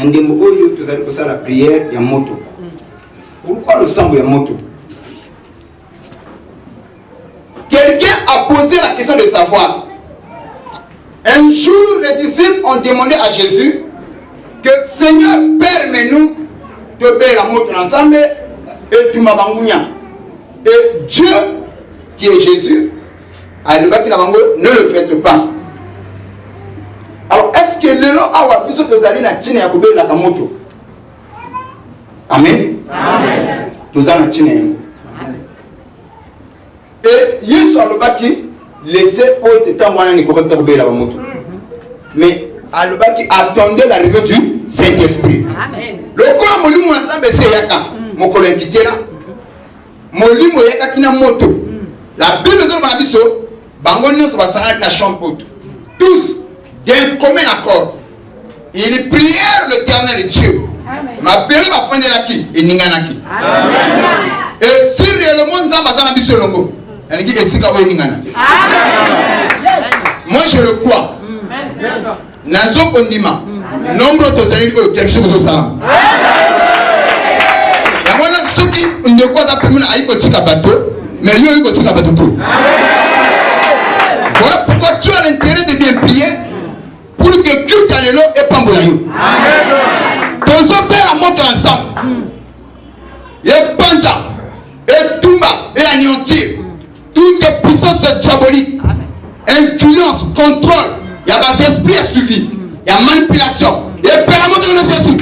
ndembo oyo tozali kosala prière ya moto. Pourquoi le sang ya moto? Quelqu'un a posé la question de savoir. Un jour, les disciples ont demandé à Jésus que Seigneur, permets-nous de faire la moto ensemble et tu m'as bangounia. Et Dieu, qui est Jésus, a dit ne le faites pas. Alors, est-ce que le nom a vu ce que vous allez na tine ya kobe la kamoto? Amen. Amen. Nous allons tine. Et Yesu alobaki laissez au temps moi ni kobe ta kobe la kamoto. Mais alobaki attendez l'arrivée du Saint-Esprit. Amen. Le ko molimo nzambe se yaka mokolo epitela. Molimo yaka kina moto. La Bible nous a dit bango nyonso basanga na chambre tous d'un commun accord. Il prièrent l'Éternel Dieu. Ma belle va prendre la qui et ninganaki. Et si réellement nzamba zana biso longo, elle dit esika o ningana. Moi je le crois. Nazo kondima. Nombre tozali ko quelque chose au ça. Ya wana soki ndeko za pemuna ayiko tika bateau, mais yo ayiko tika bateau tout. Voilà pourquoi tu as l'intérêt de bien prier pour que culte à l'élo et pas mbolayo. Tous on perd la montre ensemble. Et panza, et tumba, et anéantir toutes les puissances diaboliques, influence, contrôle, il y a des esprits à suivi, il y a manipulation. Et perd la montre de Jésus.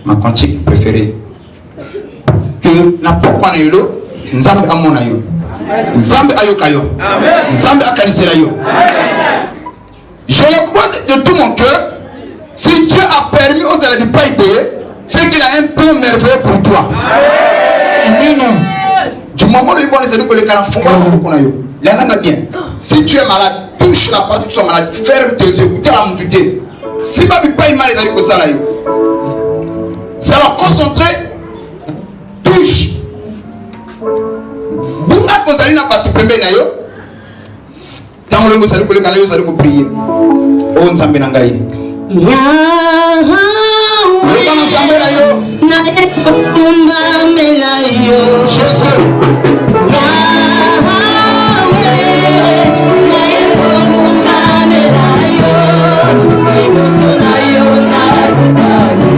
Ma cantique préférée que na pokwa na yolo nzambe amona yo nzambe ayoka yo nzambe akanisela yo. Je le crois de tout mon cœur. Si Dieu a permis aux élèves de pas y payer, c'est qu'il a un plan merveilleux pour toi. Amen. Du moment où les élèves de la font bien. Si tu es malade, touche la partie que tu sois malade, ferme tes yeux, écoute la montée. Si ma vie pas mal les élèves de la c'est alors concentré, touche. Bunga kozali na patu pembe na yo. Tango le mosali koleka na yo zali ko prier. O nzambe na ngai. Yahweh. Leka na nzambe na yo. Na kumba mela yo. Jésus. Yahweh. Na kumba mela yo. Emotion yo na kusali.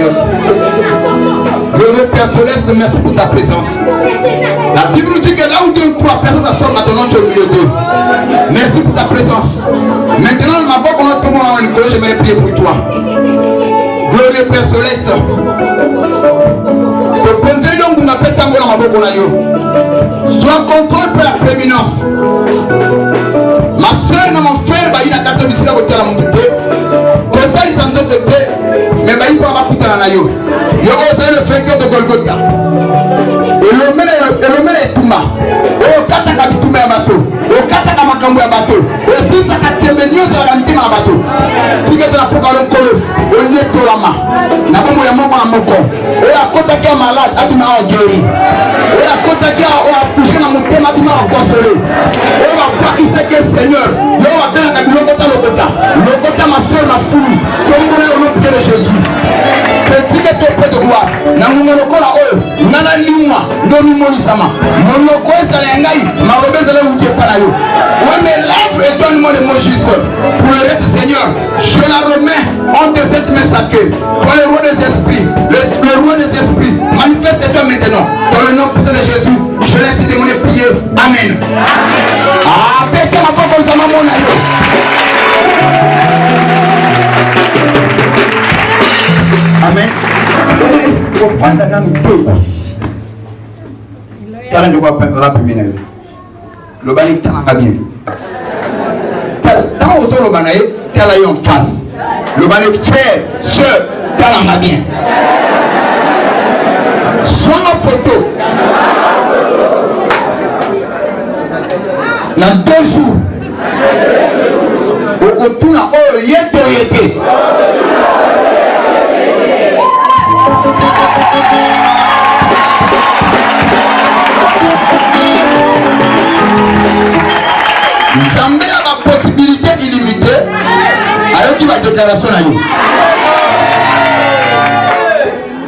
Seigneur. Glorieux Père Céleste, merci pour ta présence. La Bible nous dit que là où 2 ou 3 personnes s'assemblent à ton nom, tu es au milieu d'eux. Merci pour ta présence. Maintenant, ma voix, on a tout le monde en école, j'aimerais prier pour toi. Glorieux Père Céleste. Sois contrôle pour la prééminence. Ma soeur, mon frère, il a gâté ici à côté de la montée. Total, ils sont de paix. Mais il faut avoir tout à la yo. Il y a aussi le vainqueur de Golgotha. Et le mène est Touma. Oh, Kataka Bitouma à bateau. Oh, Kataka Makambu à bateau. Et si ça a été mené sur la ntime à bateau. Si tu as la poule colo, on est tout la main. N'a pas moyen de mon et à côté qui est malade, à tout ma guéri. Et à côté qui a touché dans mon thème, à tout ma consolé. Et on va pas qui c'est que Seigneur. Et on va bien la le Logota. Logota, ma soeur, la foule. Comme on est au nom de Jésus. Petit que tu peux te voir. N'a pas mon cola oh. N'a pas l'imma. Non, nous monisama. Mon loco est à l'engaï. Ma robesse est là où tu es pas là. Oui, mais lève et donne-moi les mots justes. Pour le reste, Seigneur, je la remets entre cette main sacrée. Toi, le roi des esprits. Le roi des esprits. Manifeste-toi maintenant. Dans le nom puissant de Jésus, je laisse démoner prier. Amen. Ah, pété ma porte comme ça, maman. Amen. Profane dans le dos. T'as de quoi rappeler. Le bani t'en a bien. Tant au sol le banaï, t'as la en face. Le bani frère, soeur, t'en a bien. Soit ma photo. Dans 2 jours. Au tout là, oh, yété. Zambé a la possibilité illimitée alors qu'il va déclaration à nous.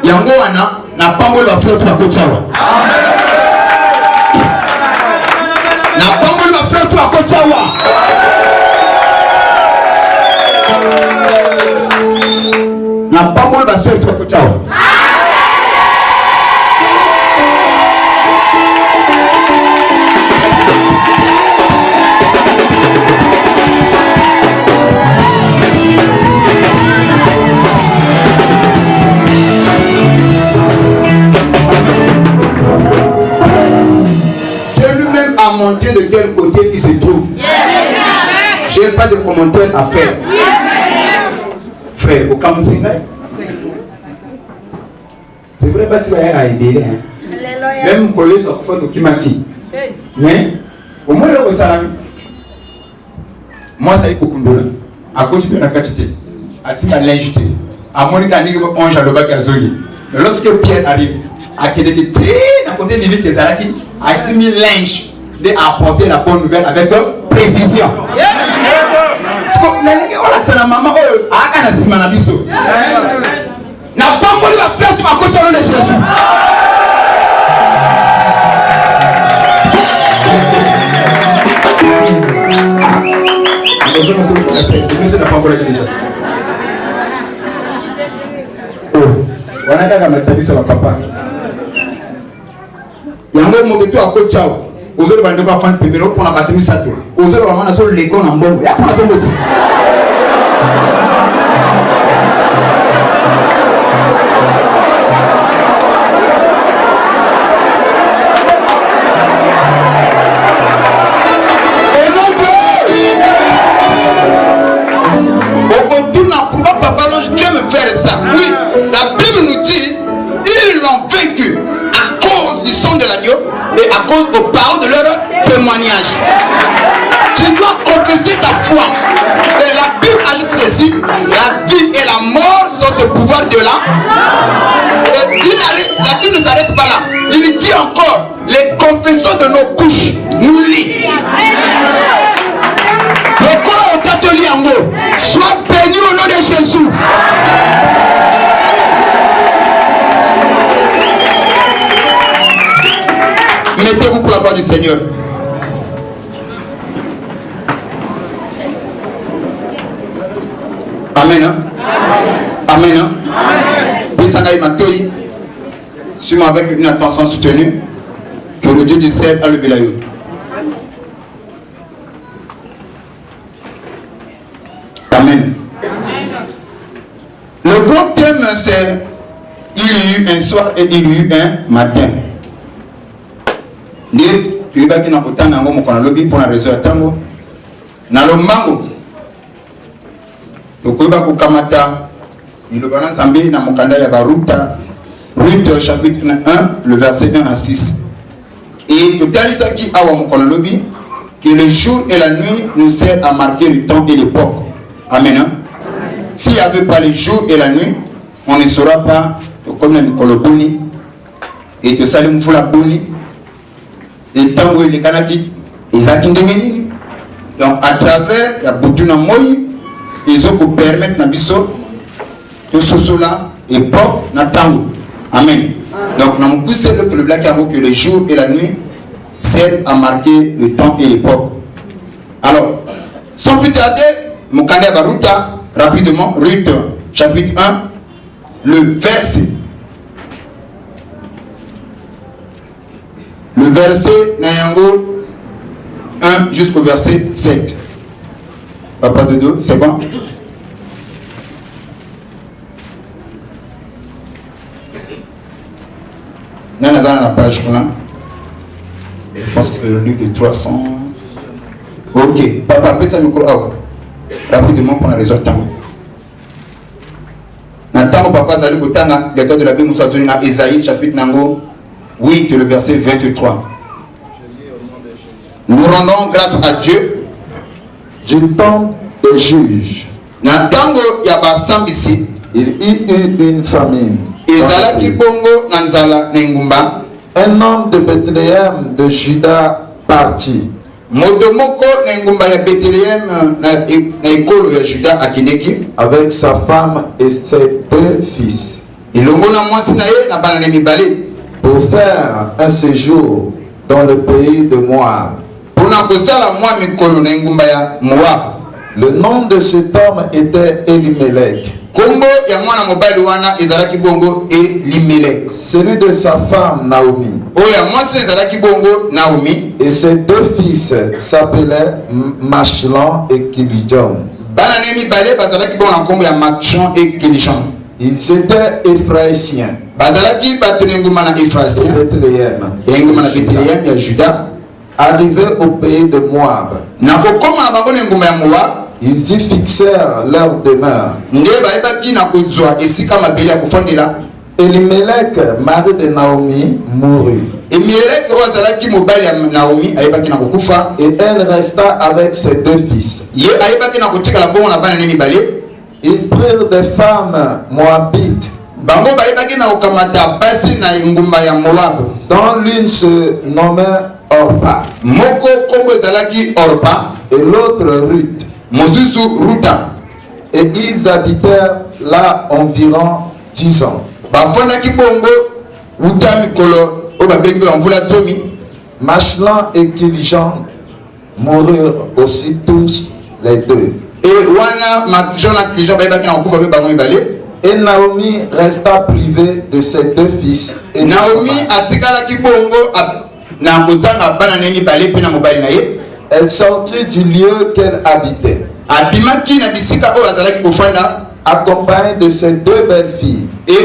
Yango wana na pango la frère pour la kochawa. Na pango la frère pour la kochawa. Na pango la frère pour la kochawa. Montrer de quel côté il se trouve. Je n'ai pas de commentaires à faire. Frère, au Kamsinga, c'est vrai pas si vous avez aidé. Même pour les autres, il faut qu'il m'acquille. Mais, au moins, le salami. Moi, ça y est, Kokundola. À côté de la quantité, à si ma légité, à Monica Nigo, on a le bac à Zogi. Mais lorsque Pierre arrive, à Kédéké, à côté de l'île Kézaraki, à 6000 linges. D'apporter la bonne nouvelle avec précision. C'est la maman qui a dit que n'a pas voulu faire tout à côté de Jésus. Je n'a pas encore déjà. Oh, on a qu'à mettre ta vie sur le papa. Il y a un moment de tout à côté. Aux autres, on va faire le premier pour la bâtiment sato. Aux autres, on va faire l'école en bon. Il y a pas de bon. Et non que au tour n'a pas papa Dieu me faire ça. Oui, la Bible nous dit ils l'ont vaincu à cause du sang de l'agneau. Et à cause aux paroles de leur témoignage. Tu dois confesser ta foi. Et la Bible ajoute ceci: la vie et la mort sont au pouvoir de là. Et la Bible ne s'arrête pas là. Il dit encore: les confessions de nos couches nous lient. Le corps au catholique en haut. Sois béni au nom de Jésus. Mettez-vous pour la gloire du Seigneur. Amen. Amen. Suivons avec une attention soutenue. Que le Dieu du ciel a levé la yo. Amen. Le grand thème c'est il y a eu un soir et il y a eu un matin. Ndi tuyibaki na kutanga ngo mukona lobi pour la raison ya tango. Na lomango. Tukuiba kukamata nilobana Nzambe na mukanda ya baruta. Ruth chapitre 1, le verset 1 à 6. Et tout à qui a lobby que le jour et la nuit nous servent à marquer le temps et l'époque. Amen. S'il n'y avait pas le jour et la nuit, on ne saura pas comme la Nicoloboni et que Salim Foulaboni et Tango et les Kanaki, ils ont donc à travers la Boutuna Moï, ils ont pu permettre Nabiso de ce cela époque na Tango. Amen. Donc, nous avons poussé le black que le jour et la nuit servent à marquer le temps et l'époque. Alors, sans plus tarder, Mukande Baruta, rapidement, Ruth, chapitre 1, le verset. Le verset Nayango 1 jusqu'au verset 7. Papa de deux, c'est bon? Dans la page là, je pense que c'est le livre de 300. Ok, papa, après ça, micro, rapidement pour la raison de temps. Maintenant, papa, ça lui coûte un lecteur de la Bible, nous sommes à Isaïe, chapitre 8, le verset 23. Nous rendons grâce à Dieu du temps des juges. Natango yaba sambisi. Il y eut une famine. Un homme de Bethléem de Juda partit. Avec sa femme et ses 2 fils. Pour faire un séjour dans le pays de Moab. Le nom de cet homme était Elimelech. Celui de sa femme Naomi. Et ses 2 fils s'appelaient Machlan et Kilijon. Ils étaient Éphraïciens. Bethléem, Juda. Arrivés au pays de Moab. Ils y fixèrent leur demeure. Elimelech, mari de Naomi, mourut. Et elle resta avec ses 2 fils. Ils prirent des femmes moabites. Dont l'une se nommait Orpa. Et l'autre Ruth. Et ils habitèrent là environ 10 ans. Machlan et Kilijan moururent aussi tous les 2. Et Naomi resta privée de ses 2 fils. Et Naomi elle sortit du lieu qu'elle habitait, accompagnée de ses 2 belles filles. Et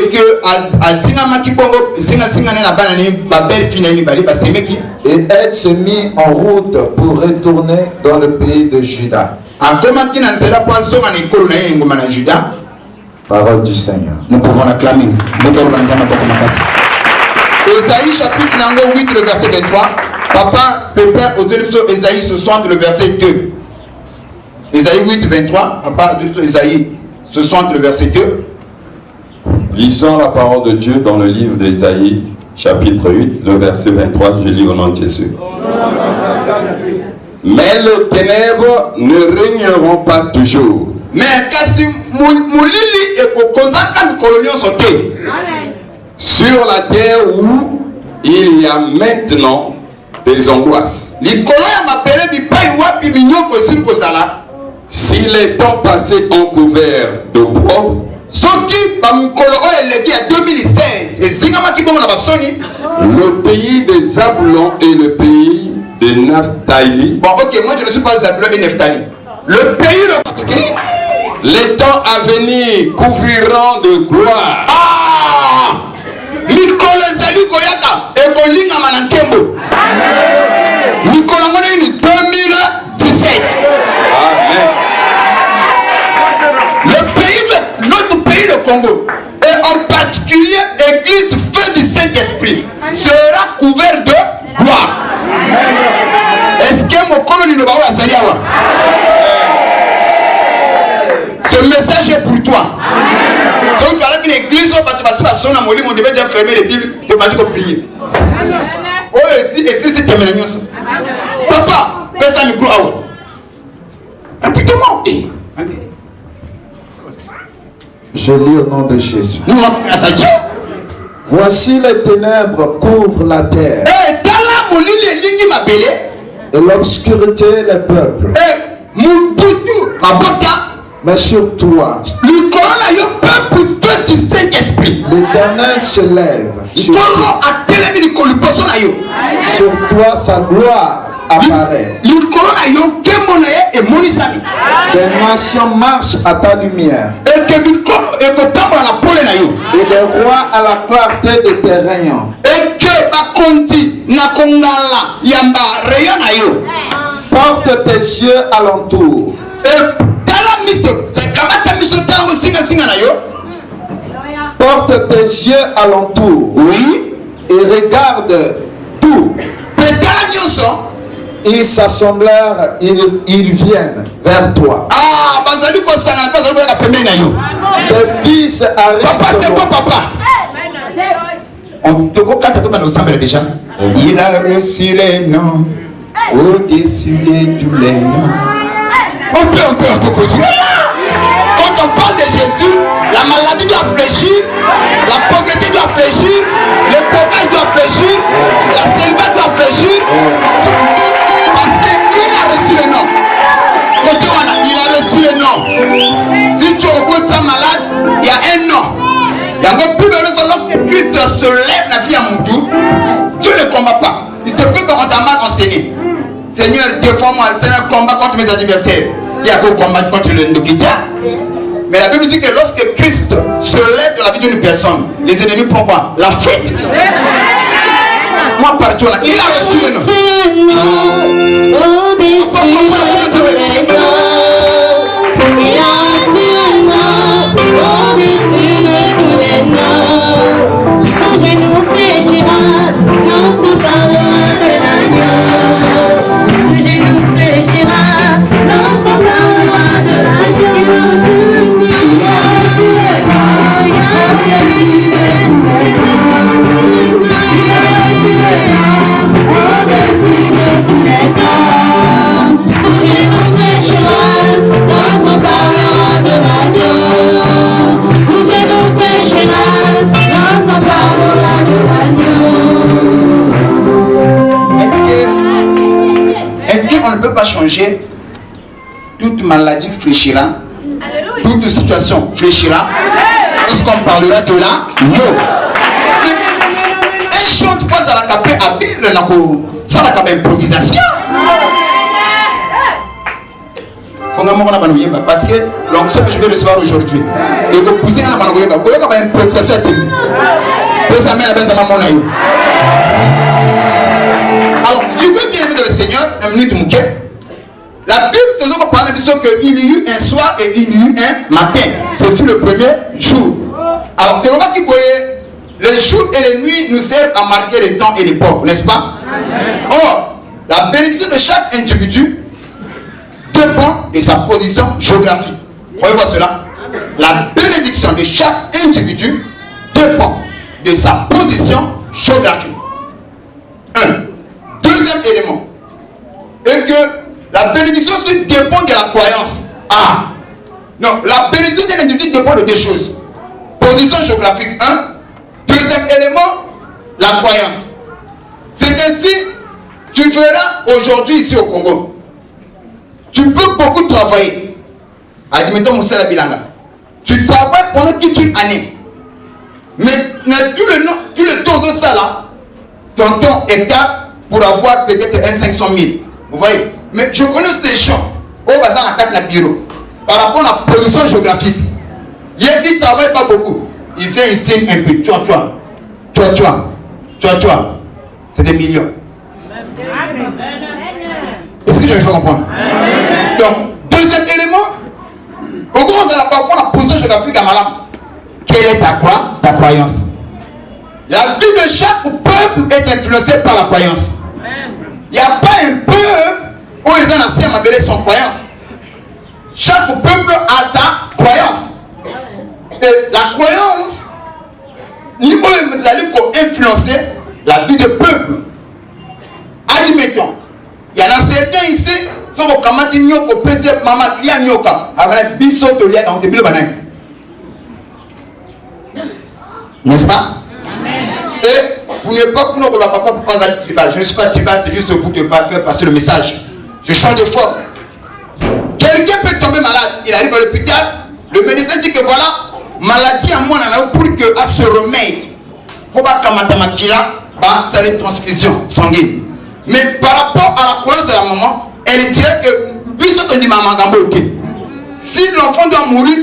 elle se mit en route pour retourner dans le pays de Juda. Parole du Seigneur. Nous pouvons l'acclamer. Esaïe chapitre 8, le verset 23. Papa, Pépère, Esaïe 60, le verset 2. Esaïe 8, 23. Papa, Esaïe 60, le verset 2. Lisons la parole de Dieu dans le livre d'Esaïe, chapitre 8, le verset 23. Je lis au nom de Jésus. Mais les ténèbres ne régneront pas toujours. Mais sur la terre où il y a maintenant des angoisses. Si les temps passés ont couvert d'opprobre, Le pays des Zabulon et le pays de Naphtali. Bon, ok, moi je ne suis pas Zabulon et Naphtali. Le pays les temps à venir couvriront de gloire. Ah! Mikolo Zali Koyaka et Kolinga Manankembo. Mikolo Manankembo 2017. Amen. Notre pays, le Congo, et en particulier l'église feu du Saint-Esprit, sera couvert de gloire. Est-ce que mon colonel ne va pas salir? Ce message est pour toi. Donc, tu as une église, on devait déjà fermer les Bibles, tu vas dire prier. Oh, et si c'est terminé, papa, fais ça le gros. Rapidement. Je lis au nom de Jésus. Voici les ténèbres couvrent la terre. Et l'obscurité les peuples. Mais sur toi, l'Éternel se lève. Sur toi, sa gloire apparaît. Des nations marchent à ta lumière. Et des rois à la clarté de tes rayons. Porte tes yeux alentour. Porte tes yeux alentour. Oui. Et regarde tout. Ils s'assemblèrent, ils viennent vers toi. Ah, tes fils arrivent. Papa, c'est quoi, papa? On te voit déjà. Il a reçu les noms au-dessus de tous les noms. On peut continuer. Quand on parle de Jésus, la maladie doit fléchir, la pauvreté doit fléchir, le péché doit fléchir, la célibat doit fléchir. Parce qu'il a reçu le nom. Côté il a reçu le nom. Si tu es au bout de ta malade, il y a un nom. Il y a encore plus de raison lorsque Christ se lève la vie à mon tour. Tu ne combats pas. Il te peut qu'on t'a mal enseigné. Seigneur, défends-moi. Seigneur, combat contre mes adversaires. Il y a qu'au combat contre le Ndokita. Mais la Bible dit que lorsque Christ se lève dans la vie d'une personne, les ennemis prennent quoi? La fuite. Moi, partout là, il a reçu le nom. On ne peut pas changer. Toute maladie fléchira. Toute situation fléchira. Lorsqu'on parlera de la yo. Un chante face à la capée à Bible, ça n'a qu'à improvisation. Parce que l'onction que je vais recevoir aujourd'hui, et que pousser à la improvisation. Alors, si vous bien aimé dans le Seigneur, un minute mouquet, la Bible te dit qu'il y eut un soir et il y eut un matin. Ce fut le premier jour. Alors, les jours et les nuits nous servent à marquer les temps et l'époque, n'est-ce pas? Or, la bénédiction de chaque individu dépend de sa position géographique. Voyez-vous cela? La bénédiction de chaque individu dépend de sa position géographique. Deuxième élément est que la bénédiction dépend de la croyance. Ah, non, la bénédiction d'un individu dépend de deux choses. Position géographique, Deuxième élément, la croyance. C'est ainsi, tu verras aujourd'hui ici au Congo, tu peux beaucoup travailler. Admettons Moussala Bilanga. Tu travailles pendant toute une année. Mais tout le taux de ça là, tonton hectare pour avoir peut-être un 500 000. Vous voyez? Mais je connais des gens au bazar à 4 bureau. Par rapport à la position géographique, il ne travaille pas beaucoup. Il vient ici un peu. C'est des millions. Est-ce que je vais faire comprendre? Donc, deuxième élément, pourquoi on n'a pas la position géographique à Malam? Quelle est ta croyance? La vie de chaque peuple est influencée par la croyance. Il n'y a pas un peuple où ils ont assez à m'appeler son croyance. Chaque peuple a sa croyance. Et la croyance, nous allons influencer la vie du peuple. Admettons, il y en a certains ici, qui sont comme Nyoko, PC, Maman, Lia Nyoka, avec Bisso, Tolia, dans le début de Banane. N'est-ce pas? Et pour ne pas que papa ne pas aller je ne suis pas tribal, c'est juste pour ne pas faire passer le message. Je change de forme. Quelqu'un peut tomber malade, il arrive à l'hôpital, le médecin dit que voilà, maladie à moi, pour que à ce remède, il faut pas que ça les transfusion sanguine. Mais par rapport à la croyance de la maman, elle dirait que si l'enfant doit mourir,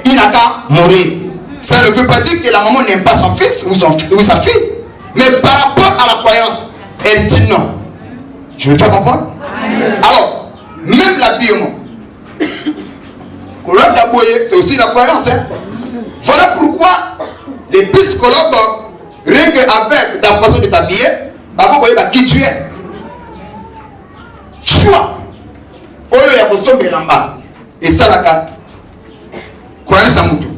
il n'a qu'à mourir. Ça ne veut pas dire que la maman n'aime pas son fils ou sa fille. Mais par rapport à la croyance, elle dit non. Je vais faire comprendre? Alors, même l'habillement. C'est aussi la croyance. Hein? Voilà pourquoi les psychologues, rien qu'avec ta façon de t'habiller, qui tu es. Choix. Et ça, la croyance à Moutou.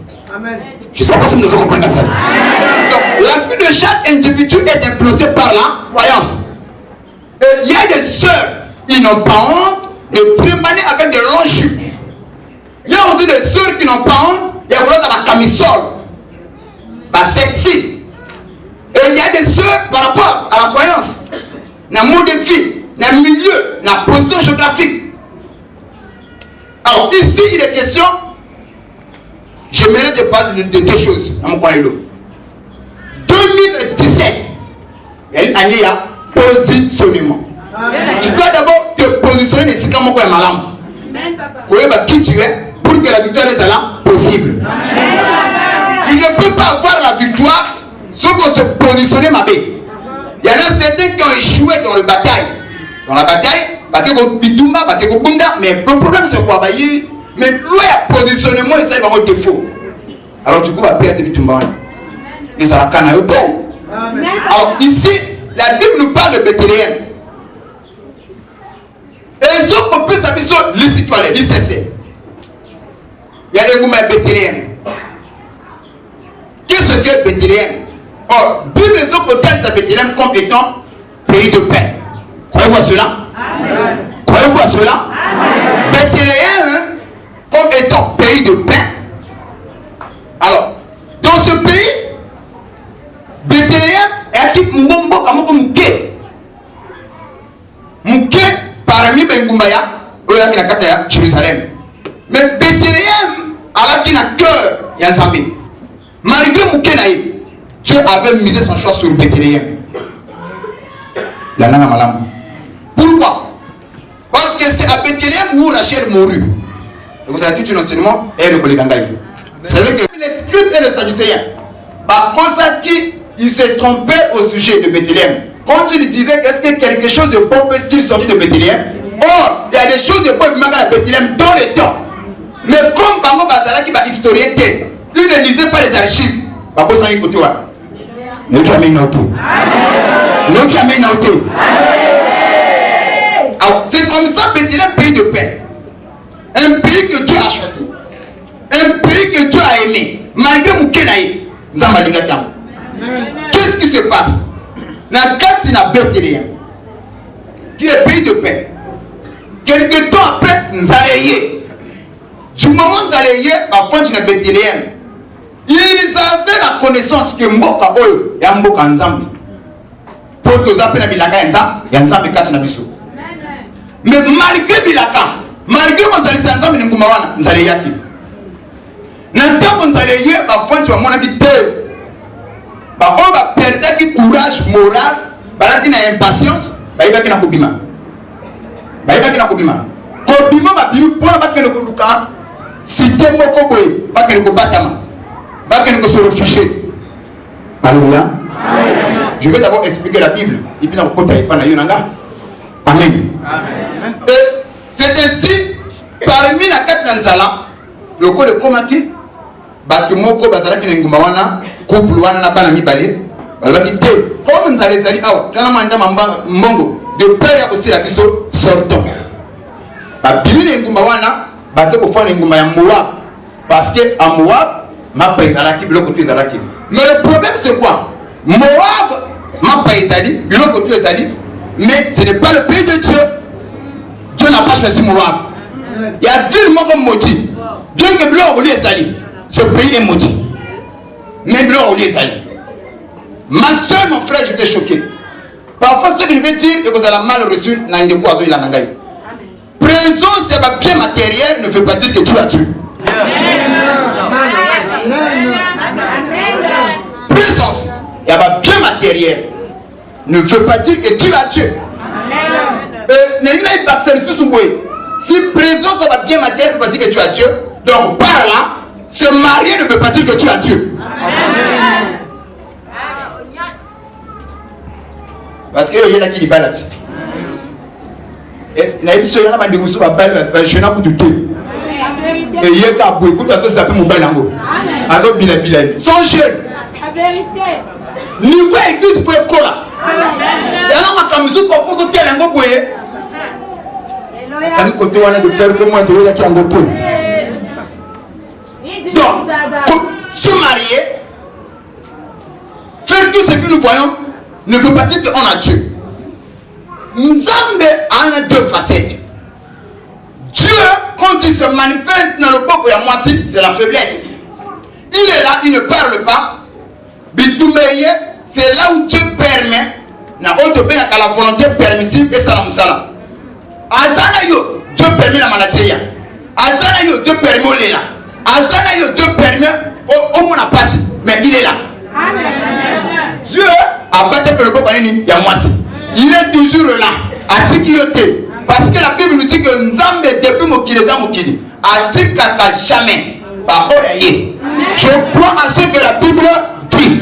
Je ne sais pas si vous comprenez ça. Donc, la vie de chaque individu est influencée par la croyance. Et il y a des sœurs qui n'ont pas honte de trimballer avec des longs jupes. Il y a aussi des sœurs qui n'ont pas honte de vouloir dans la camisole. Sexy. Et il y a des sœurs par rapport à la croyance. Dans le mode de vie, dans le milieu, dans la position géographique. Alors, ici, il est question. J'aimerais te parler de deux choses dans mon point de l'eau. 2017, il y a une année à positionnement. Tu dois d'abord te positionner de ce qu'on est malade. Pour savoir qui tu es, pour que la victoire soit possible. Tu ne peux pas avoir la victoire sans qu'on se positionne ma bête. Il y en a certains qui ont échoué dans la bataille. Dans la bataille, mais le problème c'est quoi? Mais le positionnement, c'est vraiment défaut. Alors du coup, va perdre du tout. Et ça va canaliser. Alors ici, la Bible nous parle de Bethléem. Et les autres peuples s'habillent sur les citoyens, les CC. Il y a des mouvements Bethléem. Qu'est-ce que Bethléem? Or, Bible les autres côtés de Bethléem comme étant pays de paix. Croyez-vous à cela? Croyez-vous à cela? Bethléem comme étant pays de paix. Alors, dans ce pays, Bethléem est un Mbombo comme Mouké. Mouké parmi Bengumbaya, où il y a Jérusalem. Mais Bethléem a la cœur Yanzambé. Malgré Mouké Naï, Dieu avait misé son choix sur Bethléem. La nana malam. Pourquoi? Parce que c'est à Bethléem où Rachel mourut. Vous avez tout un enseignement et le Kolégandaï. Vous savez que les scribes et les sadducéens, par contre, ils se trompaient au sujet de Bethléem. Quand ils disaient est-ce que quelque chose de bon peut-il sortir de Bethléem? Or, il y a des choses de bon qui manquent à Bethléem dans le temps. Mais comme Bango Bazara qui va historien, ils ne lisaient pas les archives. Babo Sangi Koutoua. Nous qui amènent auto. Nous qui amènent auto. Alors, c'est comme ça Bethléem, pays de paix. Un pays que Dieu a choisi. Un pays que Dieu a aimé. Malgré Moukenaï, Zambaligatam. Qu'est-ce qui se passe? La carte n'a Bethléem, qui est pays de paix. Quelque temps après, Nzaleye. Du moment où Nzaleye a fondé Bethléem, ils avaient la connaissance que Mboka Oyo et Mboka Nzambi. Pour que vous appelez Bilaka Nzambi Kati Nabiso. Mais malgré Bilaka, malgré Nzaleye Nzambi Nzaleye Yaki. Nantako Nzaleye a fondé mon habité. on va perdre qui courage moral, balaki na impatience, baïba qui na kobima. Baïba qui na kobima. Kobima ba bimu pour ba ke ko luka. Cité moko boy, ba ke ko batama. Ba ke ko se refuger. Alléluia. Je vais d'abord expliquer la Bible et puis na ko kota ipana yonanga. Amen. Amen. Et c'est ainsi parmi la quatre nanzala, le code de Komaki, bato moko bazalaki na ngumba wana, couple wana na bana mibale, balaki te, comme nzale zali awa, tana manda mbongo, de père ya aussi la biso sortons. Ba bimi na ngumba wana, bato ko fa na ngumba ya Moab, parce que à Moab, ma paisalaki biloko tu ezalaki. Mais le problème c'est quoi? Moab, ma paisali, biloko tu ezali, mais ce n'est pas le pays de Dieu. Dieu n'a pas choisi Moab. Il y a ville moko maudit. Bien que blanc au lieu ezali, ce pays est maudit. Mais blanc au lieu ezali. Ma soeur, mon frère, j'étais choqué. Parfois, ce que je veux dire, et que vous avez mal reçu, présence, c'est un bien matériel, ne veut pas dire que tu as tué. Présence, il y a un bien matériel, ne veut pas dire que tu as tué. Si présence, ça va bien matériel, ne veut pas dire que tu as Dieu. Donc par là, se marier ne veut pas dire que tu as Dieu. Parce que il y a qui dit balade. Est-ce qu'il y a une chose qui dit que balade, je n'ai pas de tout. Et il y a un peu de ça peut mobile nango. Azo bila bila. Sans jeune. La vérité. Niveau église pour école. Il y a ma camisou pour que tu aies un peu. Quand côté wana de père comme moi tu es là qui en go. Donc, pour se marier, faire tout ce que nous voyons ne veut pas dire qu'on a Dieu. Nzambe a deux facettes. Dieu, quand il se manifeste dans le peuple à moi, c'est la faiblesse. Il est là, il ne parle pas. Bitumeye, c'est là où Dieu permet. Na autre pays à la volonté permissive et salam salam. Azana yo, Dieu permet la maladie. Azana yo, Dieu permet l'éla. Azana yo, Dieu permet au monde à passer. Mais il est là. Dieu a battu le peuple à moi. Il est toujours là. A tikiote. Parce que la Bible nous dit que Nzambe depuis Mokileza Mokili a dit qu'à jamais. Je crois à ce que la Bible dit.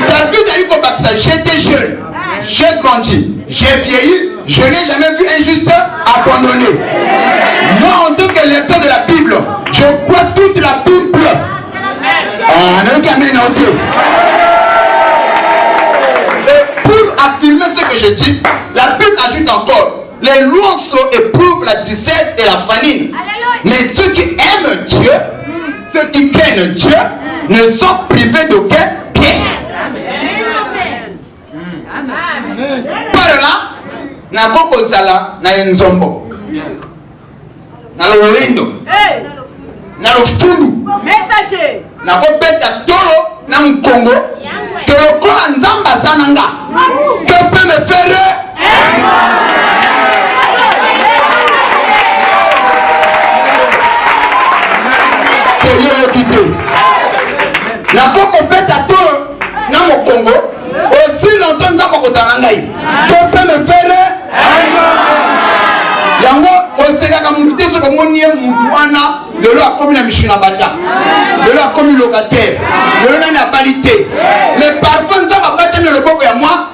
David a eu comme ça. J'étais jeune. J'ai grandi. J'ai vieilli. Je n'ai jamais vu un juste abandonné. Moi, en tant que lecteur de la Bible, je crois toute la Bible. Et pour affirmer ce que je dis, la Bible ajoute encore. Les lionceaux éprouvent la disette et la famine. Mais ceux qui aiment Dieu, ceux qui craignent Dieu, ne sont privés d'aucun bien. Par là, na koko zala na enzombo, na lolendo, na lofulu, na kobeta tolo na mkongo, que le corps nzamba zananga, que peut me faire? Na koko beta tolo na mokongo, aussi longtemps nzamba kotana ngai, que peut me faire? Yango oseka ka muté so ko monie mutuana lelo akomi na mishuna bata lelo akomi locataire lelo na na qualité mais parfois nzamba bata ne le boko ya moi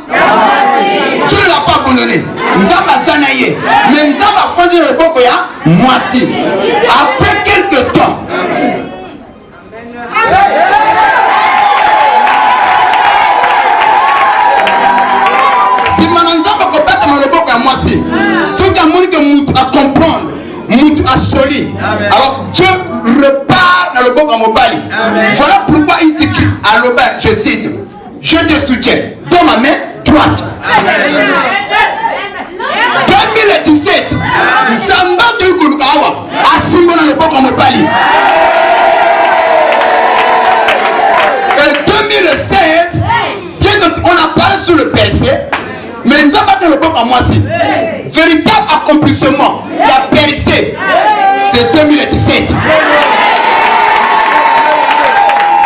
tu ne l'as pas abandonné nzamba sana ye mais nzamba fondé le boko ya moi si après quelques temps si mananzamba ko bata na le boko ya moi si à comprendre, à solide. Alors Dieu repart dans le bon mobali. Voilà pourquoi il s'écrit à l'obé, je cite, je te soutiens dans ma main droite. 2017, Zamba de Koukawa a signé dans le bon mobali. Et 2016, bien qu'on a parlé sur le percé, mais nous avons dans le bon à moi aussi. Véritable accomplissement, la percée, c'est 2017.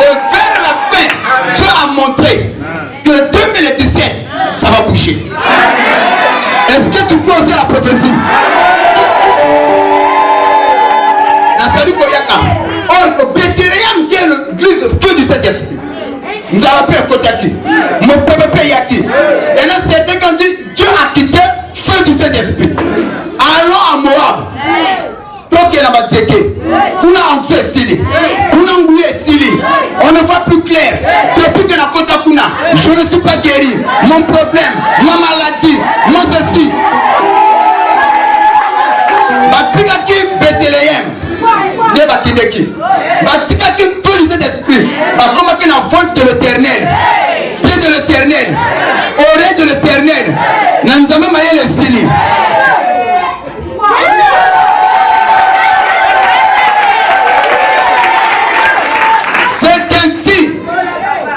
Et vers la fin, Dieu a montrer que 2017, ça va bouger. Est-ce que tu peux oser la prophétie? Nasali Koyaka. Or, Bethléem qui est l'église feu du Saint-Esprit. Nous allons faire côté à qui? Mon peuple paye à qui? Il y en a certains qui ont dit Dieu a quitté feu du Saint-Esprit. Allons à Moab. On ne voit plus clair. Depuis que la Kota Kuna, je ne suis pas guéri. Mon problème, ma maladie, mon ceci. Batika qui Bethléem. Ne bakinde qui. Batika qui feu du Saint-Esprit. Comment qu'il a vente de l'éternel. Pied de l'éternel. Oreille de l'éternel. Nanzame maye le sili.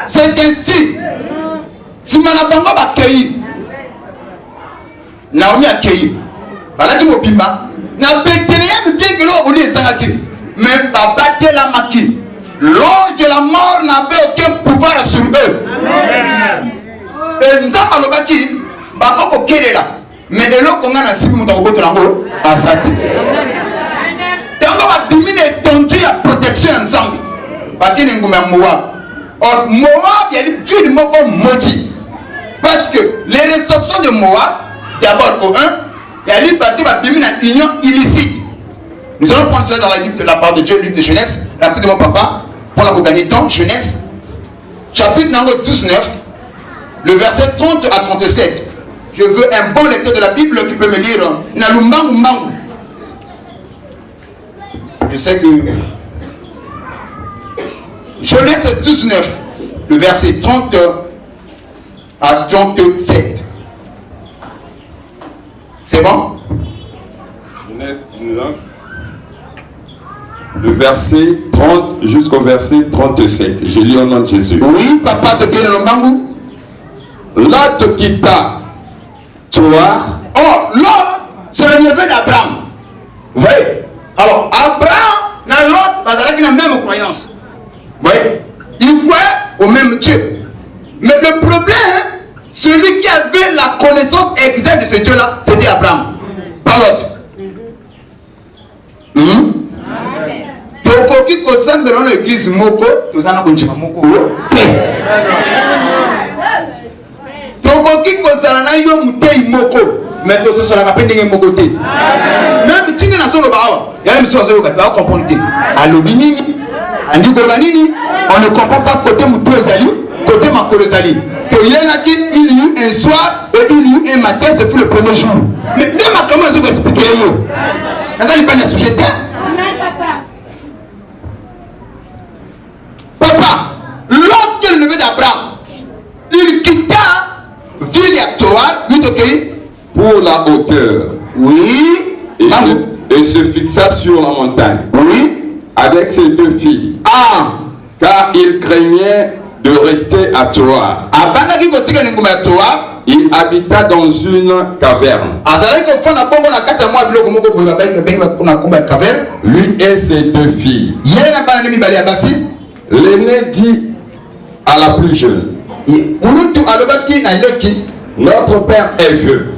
C'est ainsi. Si Manabango va accueillir, Naomi a accueilli. Voilà qui m'opima. Na Bethléem bien que l'on on est zangaki. Mais Baba de la maki. L'ange de la mort n'avait aucun pouvoir sur eux. Et nous avons l'obaki. Baba ko kelela. Mais de l'eau qu'on a na sibi mutako botolango asati. Tango va bimine étendu à protection ensemble. Baki n'engoume moua. Or, Moab, il y a une ville de Moab maudit. Parce que les restrictions de Moab, d'abord au 1, il y a une partie qui va une union illicite. Nous allons prendre ça dans la livre de la part de Dieu, le livre de Genèse, la vie de mon papa, pour la gagner temps, Genèse, chapitre 12-9, le verset 30 à 37. Je veux un bon lecteur de la Bible qui peut me lire Nalumbangu. Je sais que Genèse 12-9, le verset 30 à 37. C'est bon? Genèse 19, le verset 30 jusqu'au verset 37. Je lis au nom de Jésus. Oui, papa te dit le Lombangu. Lot quitta Tsoar. Oh, Lot, c'est le neveu d'Abraham. Oui. Alors, Abraham, n'a Lot, parce qu'il a la même croyance. Oui, il croit au même Dieu. Mais le problème, celui qui avait la connaissance exacte de ce Dieu-là, c'était Abraham, pas l'autre. Tokoki kosambe dans l'église moko, tozana konjima moko. Tokoki kozala na yo mutei moko, mais tozosola kapendenge moko te. Même tini na solo bawa, ya miso azolo ka ba comprendre te. Alobi nini? On ne comprend pas côté Moutou Ezali, côté Makolo Ezali. Que il y a eu un soir et il y a eu un matin, c'est le premier jour. Mais même comment je vais expliquer yo? Ça n'est pas un sujet. Papa, lorsque le neveu d'Abraham, il quitta ville à Toar, pour la hauteur. Oui. Et se fixa sur la montagne. Oui. Avec ses deux filles. Ah. Car il craignait de rester à Toar. Il habita dans une caverne. Lui et ses deux filles. L'aîné dit à la plus jeune: notre père est vieux.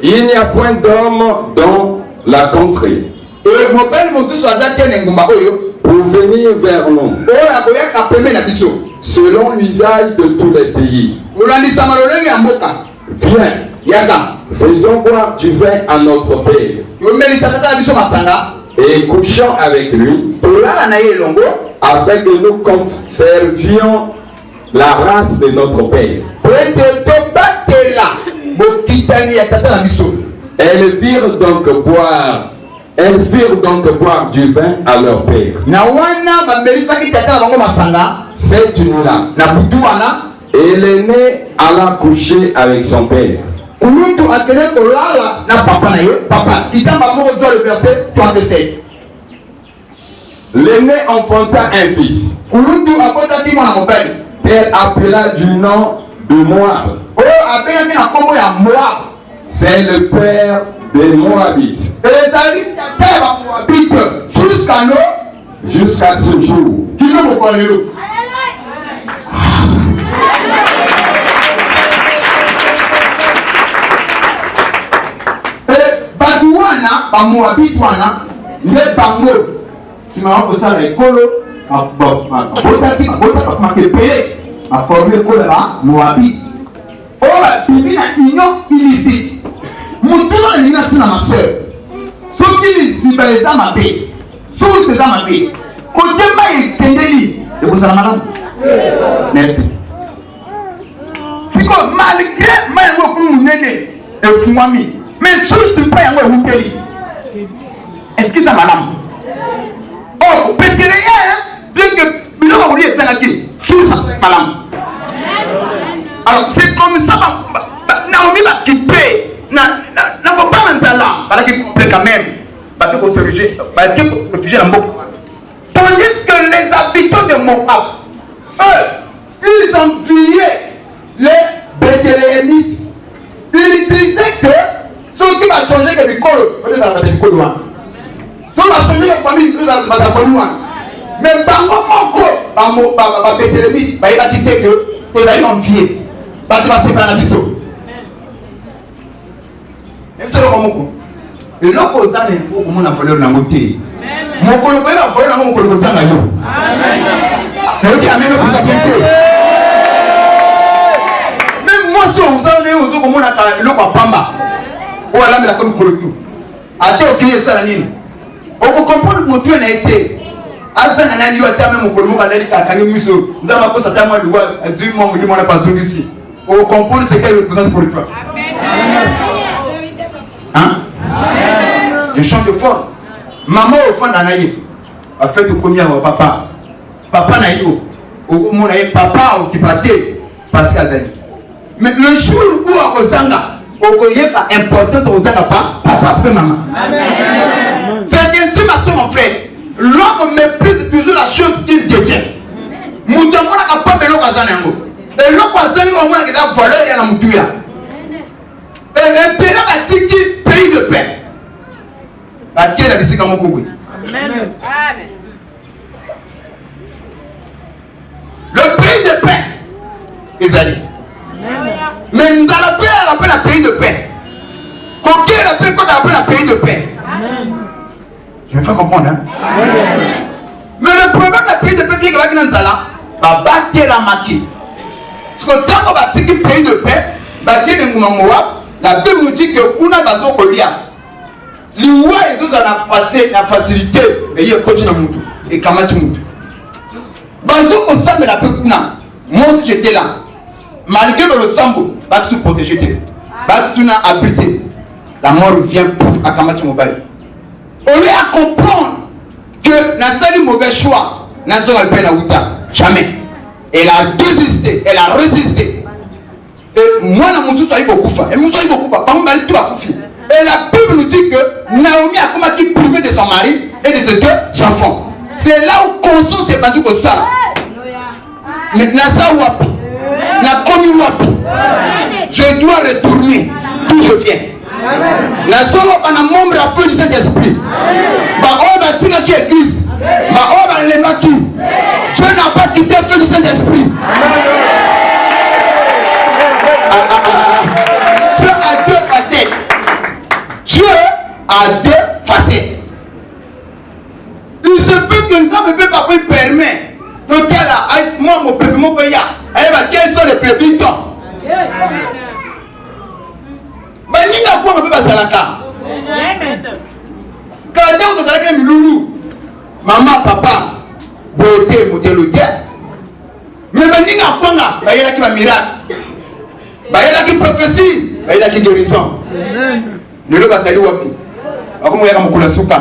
Il n'y a point d'homme dans la contrée pour venir vers nous, selon l'usage de tous les pays. Viens, faisons boire du vin à notre père, et couchons avec lui, afin que nous conservions la race de notre père. Elles firent donc boire du vin à leur père. Cette nuit-là, et l'aîné alla coucher avec son père. L'aîné enfanta un fils. Elle appela du nom de Moab. C'est le père des Moabites. Jusqu'à ce jour. bana ba Moabit wana ne bango sima ko sala ekolo ma pépé ma formé ko la Moabit o la bibi na union illicite mutuzo ni na tuna ma sœur soki si ba ezama pe soki ezama pe ko temba ekendeli de ko sala malamu merci because malgré mayango kumunene e fumami mais source pas yango e hupeli est-ce que ça madame oh parce que rien bien que bilo ko lié ça qui source madame alors c'est comme ça Naomi va quitter na pas maintenant là parce que quand même parce que faut réfugier parce que faut réfugier la mort tandis que les habitants de Moab eux ils enviaient les Béthélémites. Ils disaient que ceux qui vont changer que l'école, ils vont changer l'école. Ceux qui vont changer la famille, ils vont changer la famille. Mais par contre, Béthélémite, il va dire que vous allez envier. Parce que c'est pas la mission. Même si vous avez et là, vous avez un valeur dans votre pays. Mon collègue a volé dans mon collègue. Mais vous avez un valeur. Moi, si vous avez un pamba, ou alors la comme pour le tout. À tout qui est ça, on comprend que mon Dieu n'a été. Alza na nani yote ame mukulumu bandeli kakani miso. Nzama kosa tama luwa du monde du monde pas tout ici. On comprend ce qu'elle représente pour toi. Hein? Je chante fort. Maman au fond d'anaïe a fait le premier à papa. Papa n'a eu au mon papa qui partait parce qu'azali. Mais le jour où à Ozanga, on y a importance aux Ozanga papa et maman. C'est ainsi ma soeur mon frère. L'homme méprise toujours la chose qu'il détient. Moutamona n'a pas de l'occasion. Et l'occasion au moins qu'il a volé à la moutouya. Et le pays a dit pays de paix. À qui a dit comme Amen. Le pays de paix, Isaïe. Mais nous allons appeler un pays de paix. Combien la paix qu'on appelle un pays de paix? Je me fais comprendre. Hein? Mais le problème du pays de paix, c'est que nous allons battre la maquille. Parce que tant qu'on va dire que pays de paix, la Bible nous dit que nous avons les lois ont facilité et ils continuent à monter. Et comment tu montes? Bazo au sein de la paix, moi aussi j'étais là. Malgré le sambo, Baksou protégé, Baksou n'a habité. La mort vient pouf à Kamachi Mobile. On est à comprendre que n'a pas eu mauvais choix. N'a pas eu peine à Outa. Jamais. Elle a résisté. Elle a résisté. Et moi, je me suis dit que et Moussa Koufa, par mon mari, tout va couper. Et la Bible nous dit que Naomi a combattu privé de son mari et de ses deux enfants. C'est là où Conso s'est battu comme ça. Mais Nasa Wapi. La commune Wapi. Je dois retourner d'où je viens. La somme on a membre à feu du Saint-Esprit. Ma on a tiré qui église. Ma on a les maquis. Dieu n'a pas quitté le feu du Saint-Esprit. Dieu a deux facettes. Dieu a deux facettes. Il se peut que nous avons bébé papa permet. Donc moi mon peuple mon pays. Quels sont les prébis temps? Mais ni n'a pas bébé salaka. Quand on a salaka miloulou, maman papa beauté modeloté. Mais ni n'a pas na, il y a qui va miracle. Il y a qui prophétie, il y a qui guérison. Ne le pas saluer wapi. Comme il y a comme la soupa.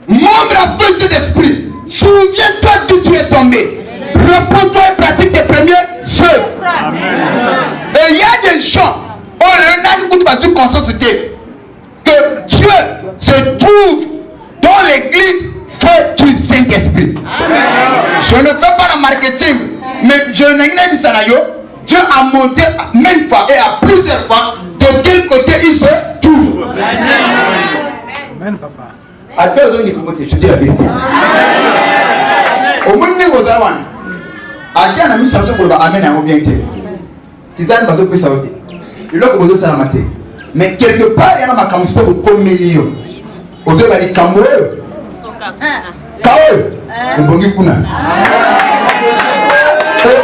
Membre à feu d'esprit, souviens-toi que tu es tombé. Repose-toi et pratique tes premiers œuvres. Et il y a des gens, on a une consulté que Dieu se trouve dans l'église fait du Saint-Esprit. Je ne fais pas le marketing, mais je n'ai pas vu Dieu a monté même fois et à plusieurs fois de quel côté il se trouve. Amen, papa. À deux ans, je dis la vérité. Au monde de Rosawan, à deux ans, pour le Amen à bien. C'est ça, parce que ça il a posé ça la matinée. Mais quelque part, il y a ma camouflage de communion. Vous avez dit Kamwe. Kawe. Le bon Kuna.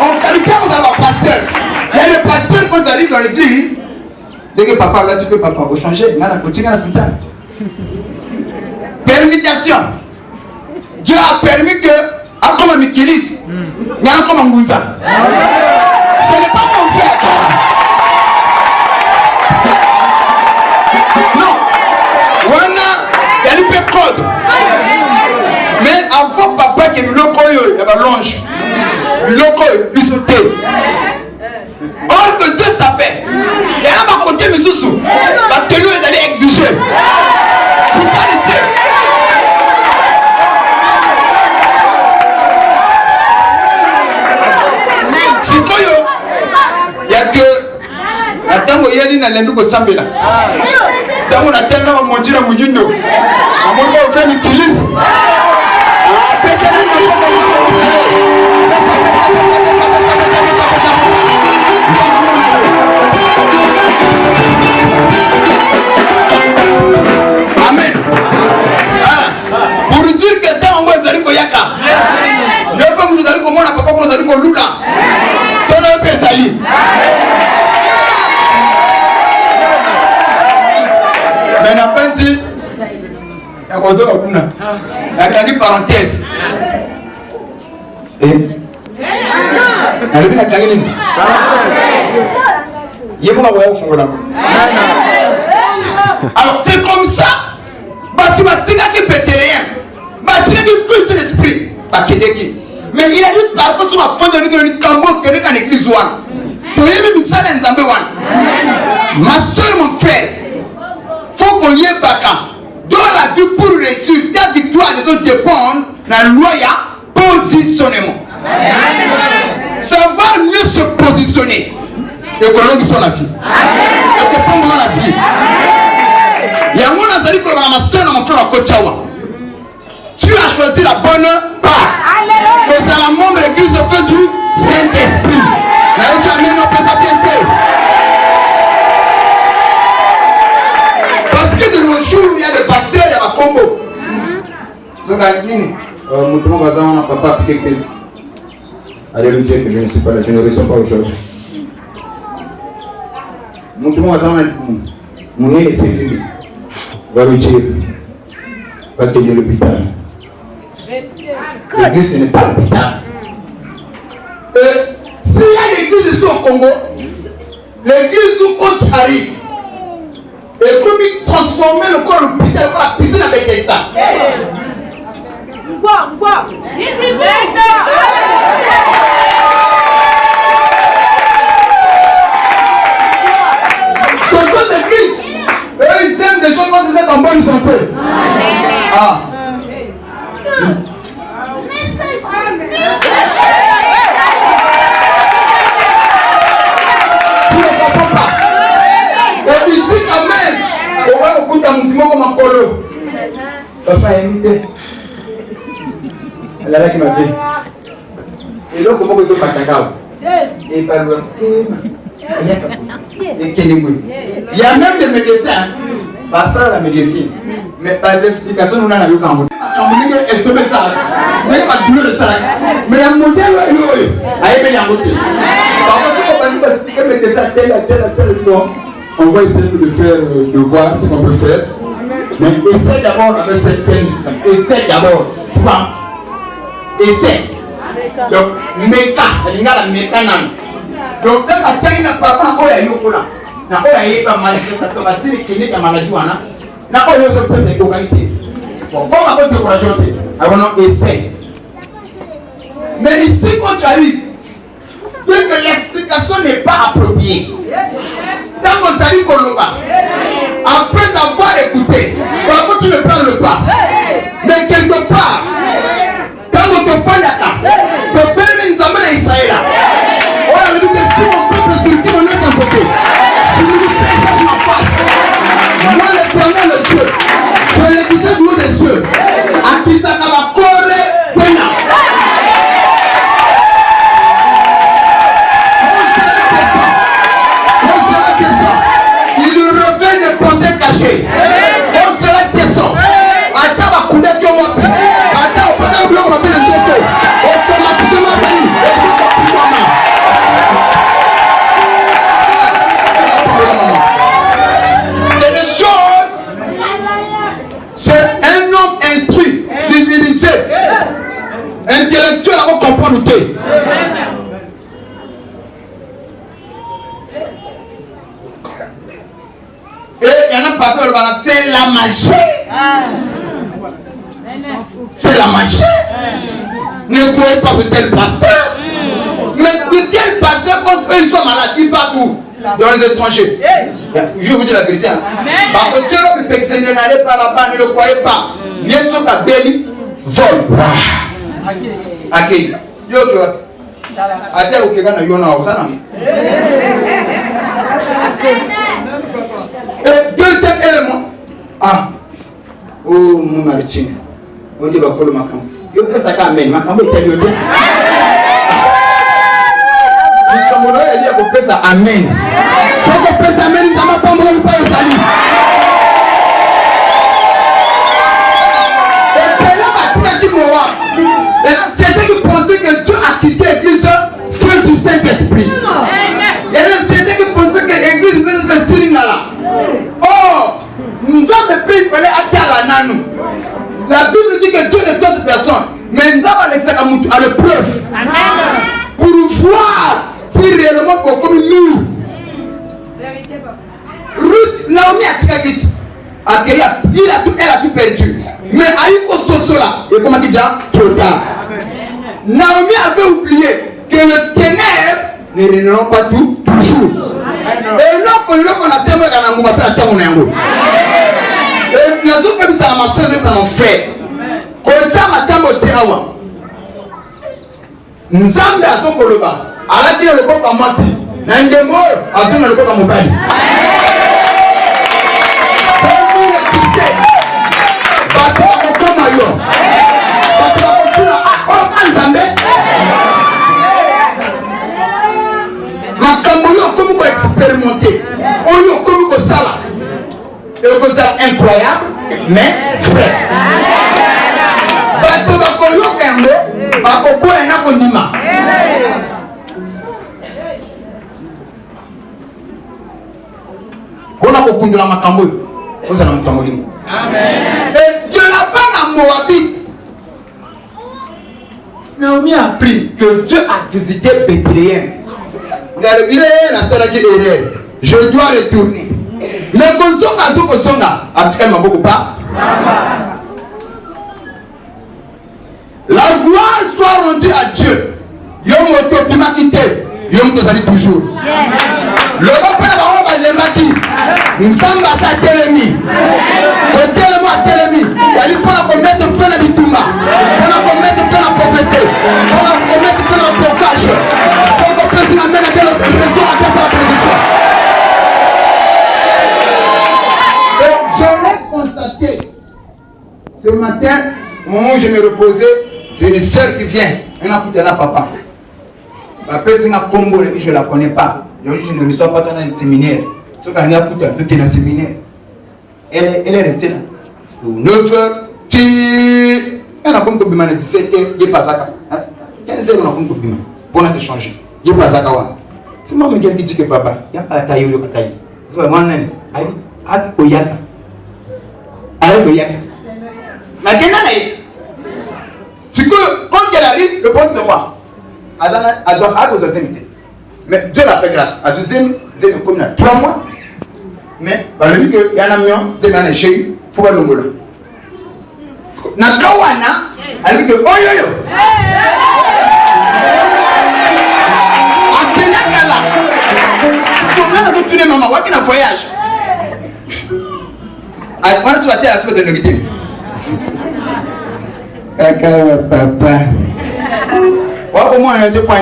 En qualité, vous avez un pasteur. Il y a des pasteurs quand ils arrivent dans l'église. Dès que papa, là, tu peux papa, vous changer. Là, la coaching à la sultane. Permutation. Dieu a permis que, comme un Mikilis, il y a comme un Mouza. Ce n'est pas mon frère. Non. Il y a le code. Mais avant papa qui est le loco, il y a la longe. Le loco, il sauté. Or que Dieu savait. Il y a un côté, mais sous-sous. Parce que nous, ils allaient exiger. Soutalité. Il y a que attends il y a une lendo ko sambela tango na tenda wa monjira mujindo amongo ofeni kilisi amen pour dire que tant on va zali ko yaka ne pas nous zali ko mona papa ko zali ko lula tono pe sali mais na pensi ya kozo kuna akandi parenthèse na kangini yebo ka wa fungola alors c'est comme ça batimatika ki pétérien batika ki fruit de l'esprit bakedeki mais il a dit parfois sur la fin de l'église kambo que dans l'église one to yemi misala nzambe one ma soeur mon frère faut qu'on y ait baka dans la vie pour réussir ta victoire des autres dépend la loi ya positionnement savoir mieux se positionner et que l'on soit la vie et que prendre la vie il y a mon azali pour ma soeur mon frère Kochawa tu as choisi la bonne part que c'est la membre de l'église de feu du Saint-Esprit la route amène nos présentialités parce que de nos jours il y a des pasteurs il y a ma combo donc à l'église mon voisin papa piqué pèse alléluia que je ne suis pas là je ne reçois pas aujourd'hui mon voisin mon nez c'est fini va le dire va te dire l'hôpital l'église ce n'est pas l'hôpital s'il y a l'église ici au Congo l'église où on arrive et comme il transformer le corps de l'hôpital par la piscine avec les stars d'autres églises ils aiment des gens quand vous êtes en bonne santé ah tu ne comprends pas et ici amen on va au bout d'un mouvement comme un colo papa est invité elle a qui m'a dit et donc comment vous êtes pas d'accord et par le il y a même des médecins ça la médecine mais par les explications nous n'avons pas elle se met ça mais il y a pas de douleur de ça mais il y a un modèle il y a un modèle on va expliquer médecin tel on va essayer de faire de voir ce qu'on peut faire mais essaie d'abord avec cette technique essaie d'abord tu vois essaie donc méca il y a la méca donc dans la technique par rapport à yokola na oya yeba manifestation basili clinique ya maladie wana na oya se pesa égalité bon comme on découragé avant essaie mais ici quand tu arrives dès que l'explication n'est pas appropriée quand on s'arrive au loba après avoir écouté parfois tu ne parles pas mais quelque part quand on te parle là te permet de s'amener à Israël on a dit que si mon peuple sur qui on est d'un côté si nous péchons en face moi l'éternel le Dieu je le disais de nous les cieux à qui ça va correr pena on sera question marcher. On sera descend. Attends, va couler qui on va. Attends, on va bloquer, on va faire un truc. Automatiquement, ça y est. C'est des choses. C'est un homme instruit, civilisé, intellectuel avant de comprendre tout. Et il y en a pas fait, c'est la magie. C'est la magie. Ne croyez pas ce tel pasteur. Mais de quel pasteur, quand eux ils sont malades, ils partent où? Dans les étrangers. Je vais vous dire la vérité. Parce que Dieu n'allait pas là-bas, ne le croyez pas. Yesu Kabeli vol. Accueille. Yo quoi? Ate ukegana yona osana. Et deuxième élément. Ah. Oh mon mari. On dit bah le makam. Yo que ça amen. Makam est tellement bien. Il comme on a dit qu'on peut ça amen. Si on peut ça amen, ça m'a pas bon pas au salut. Et là va tirer du mois. Et là c'est ceux qui pensaient que Dieu a quitté l'église feu du Saint-Esprit. Et là c'est ceux qui pensaient que l'église venait de Siringala. Oh, nous avons pris pour aller à la nanou. La Bible dit que Dieu n'est pas de personne, mais nous avons l'examen à l'épreuve pour voir si réellement comme nous. Ruth, Naomi a tiré elle a tout perdu. Mais Aïko Sosola, et comment dire, trop tard. Naomi avait oublié que le ténèbre ne règneront pas tout, toujours. Et là, on a semé dans la mouille, on a fait la temps. Et nous avons fait ça à ma soeur, ça m'a fait. Quand on a fait ça, nous avons fait ça pour le bas. À la le bon comme moi, si. N'a pas de mort, à tout le bon comme mon père. Pour nous, les qui sait, bateau à mon maillot. Bateau à mon tour, à Anzambe. Ma camouille, comme vous expérimentez. On y a comme vous sala. Et vous êtes incroyable, mais vrai. Bateau à mon maillot, bateau à mon maillot. On a beaucoup de la macambo. Vous allez me Amen. Et de là-bas à Moabit, Naomi a appris que Dieu a visité Bethléem. Regardez bien la salle qui est. Je dois retourner. Mais Kosonga, Zokosonga, Atika m'a beaucoup pas. La gloire soit rendue à Dieu. Yom Otopima quitté. Yom Tozali toujours. Le papa va les maquis. Nous sommes à sa télémie. Le télémie à télémie. Il y a pour la commettre de faire la bitumba. Pour la commettre de faire la pauvreté. Pour la commettre de faire le blocage. Sans qu'on puisse l'amener à quel réseau à sa production. Et je l'ai constaté. Ce matin, au moment où je me reposais, c'est une soeur qui vient. Elle a coupé la papa. Après, c'est un combo, et puis je ne la connais pas. Je ne reçois pas dans le séminaire. Ce qu'elle a coupé un peu dans le séminaire. Elle est restée là. 9h, elle a comme que 17h, il est pas ça. 15h, on a comme que pour se changer. Il est pas ça. C'est moi qui dis que papa, il n'y a pas la taille, il n'y a pas la taille. C'est moi, je dis, maintenant, c'est que quand elle arrive, le point c'est quoi? Mais Dieu l'a fait grâce. À deuxième, Dieu est comme 3 mois. Mais, le dit qu'il y a un amion, Dieu a un chéri, il faut pas le mot là. Nakawana, elle dit que, oh yo yo! À Kenakala! Parce qu'on a retourné maman, on a un voyage. On a souhaité à la suite de l'unité. Kaka, papa. Au moins, on a 2 points.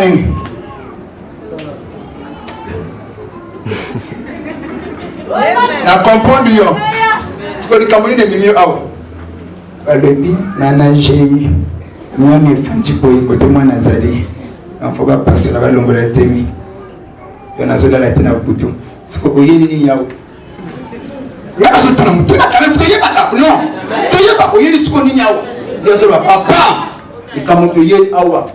Na comprendre yo. Ce que le Cameroun est mieux à le bi nana jemi. Moi me fanti boy côté moi nazali. On faut pas passer là-bas l'ombre de zemi. On a cela la tena butu. Ce que boye ni yao. Nga na zotuna mutuna quand même toye baka non. Toye bako yeli sikondi nyawa. Yeso ba papa. Ikamoto yeli awa.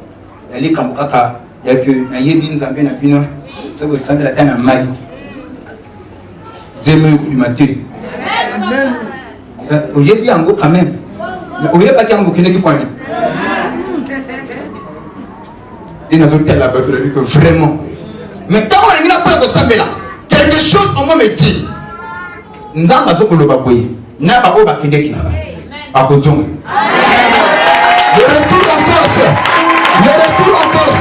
Yali kamukaka ya que na yebi nzambe na bino. C'est au sein de la terre na mali. Zeme du matin. Amen. Oyebi yango quand même. Oyebi baki yango kineki kwani. Il n'a pas la Bible que vraiment. Mais quand on a pas de sambela, quelque chose au moins me dit. Nzamba zo koloba boye. Na ba o ba kineki. Ba kotongo. Le retour en force. Le retour en force.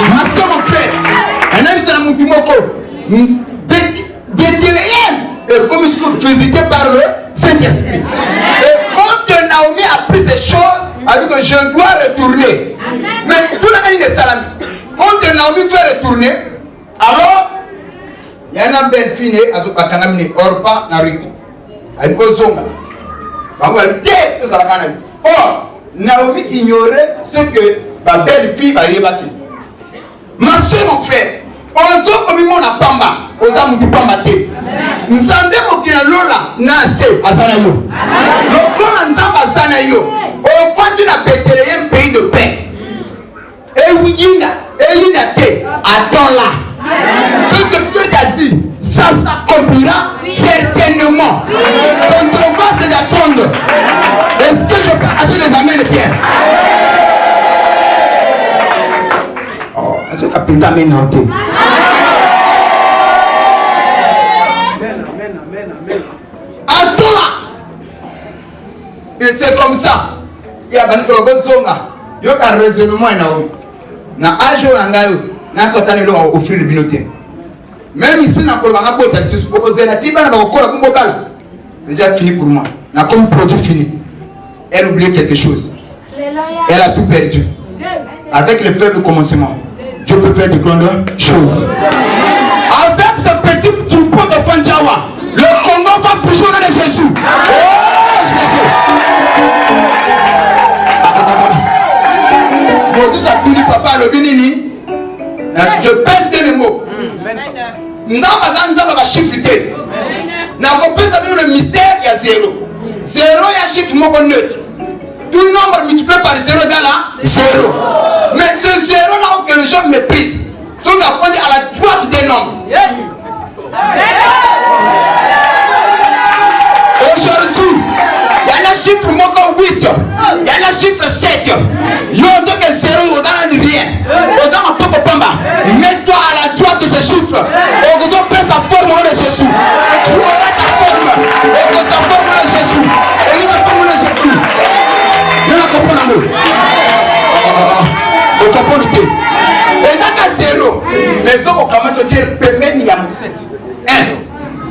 Ma soeur, mon frère. Un ami c'est la moutimoko. Béthéléem. Et comme ils sont visités par le Saint-Esprit. Et quand Naomi a pris ces choses, a dit que je dois retourner. Mais tout le monde est salam. Quand Naomi veut retourner, alors il y a une belle fille, elle Orpa Narik. Elle dit Zonga. Or, Naomi ignorait ce que ma belle fille va y avoir. Ma soeur, mon frère, on s'en comme mon apamba, aux âmes du pambaté. Nous savons que Lola n'a assez à Zanayo. Le clan Nzamba Zanayo, au fond de la Bethléem, pays de paix. Et oui, il y a été, attends là. Ce que Dieu t'a dit, ça s'accomplira certainement. Ton devoir c'est d'attendre. Est-ce que je peux acheter les amènes de pierre? Oh, est-ce que tu as pensé à m'énerver? Attends là. Et c'est comme ça. Il y a un il y a un raisonnement. Na âge où on a sorti le offrir le binoté. Même ici, c'est déjà fini pour moi. On a comme produit fini. Elle a oublié quelque chose. Elle a tout perdu. Avec le faible commencement, Dieu peut faire de grandes choses. Avec ce petit troupeau de Fanjawa, le Congo va bouger au nom de Jésus. Oh Jésus! Moses a puni papa le binini. Je pèse bien les mots. Nzamba va chiffrer. N'a pas le mystère, il y a 0. 0, il y a chiffre mot neutre. Tout nombre multiplié par 0 dans la 0. Mais ce 0 là que les gens méprisent, sont affrontés à la droite des nombres. Aujourd'hui, il y a un chiffre mot 8, il y a un chiffre 7. Il y a un 0, aux gens rien. Aux gens en peu pamba. Mets-toi à la droite de ce chiffre. On vous pèse sa forme de Jésus. Tu auras ta forme. On vous sa forme de Jésus. Et il y a la forme de Jésus. Vous la comprenez? Vous comprenez? Et ça qu'à 0. Les hommes ont quand même dire premier n'y a 1.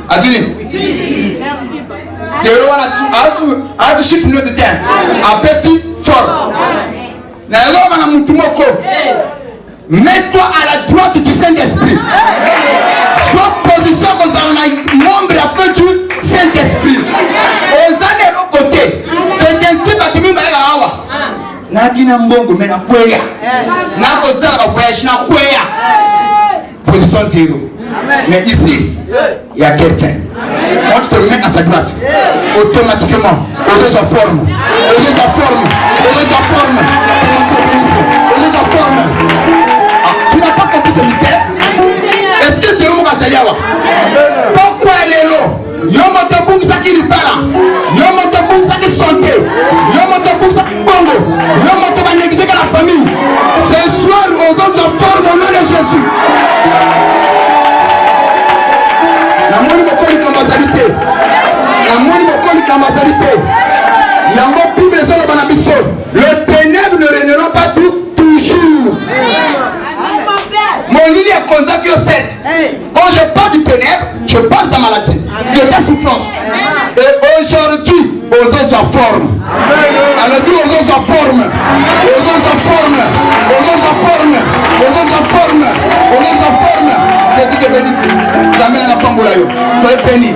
Adine. 0 à ce chiffre de terre. Après si fort. Mets-toi à la droite du Saint-Esprit. Sois position aux membres après du Saint-Esprit. Aux années de l'autre côté. C'est ainsi que tu m'as awa. Nadina mbongo mais na kwea. Na kozala voyage na kwea. Position 0. Mais ici, il y a quelqu'un. Quand tu te mets à sa droite, automatiquement, au lieu de sa forme, au lieu de sa forme, au lieu de sa forme, au lieu de sa forme. Ah, tu n'as pas compris ce mystère? Est-ce que c'est le mot Kasaliawa? Pourquoi elle est là? Yomotabou ça qui lui parle. Yomotabou ça qui santé. Yomotabou ça qui bongo. Yomotabou négliger que la famille. Ce soir, aux autres formes au nom de Jésus. La moni mokoli kamazalité. La moni mokoli kamazalité. Yango Bible sur le banabiso. Le ténèbre ne régneront pas toujours. Mon lit est consacré au 7. Quand je parle du ténèbre, je parle de ta maladie, de ta souffrance. Et aujourd'hui, aux autres formes. Alors dis aux autres formes. Aux autres formes. Aux autres formes. Aux autres formes. Aux autres formes. Que Dieu te bénisse. Amène la pambolayo. Soyez bénis.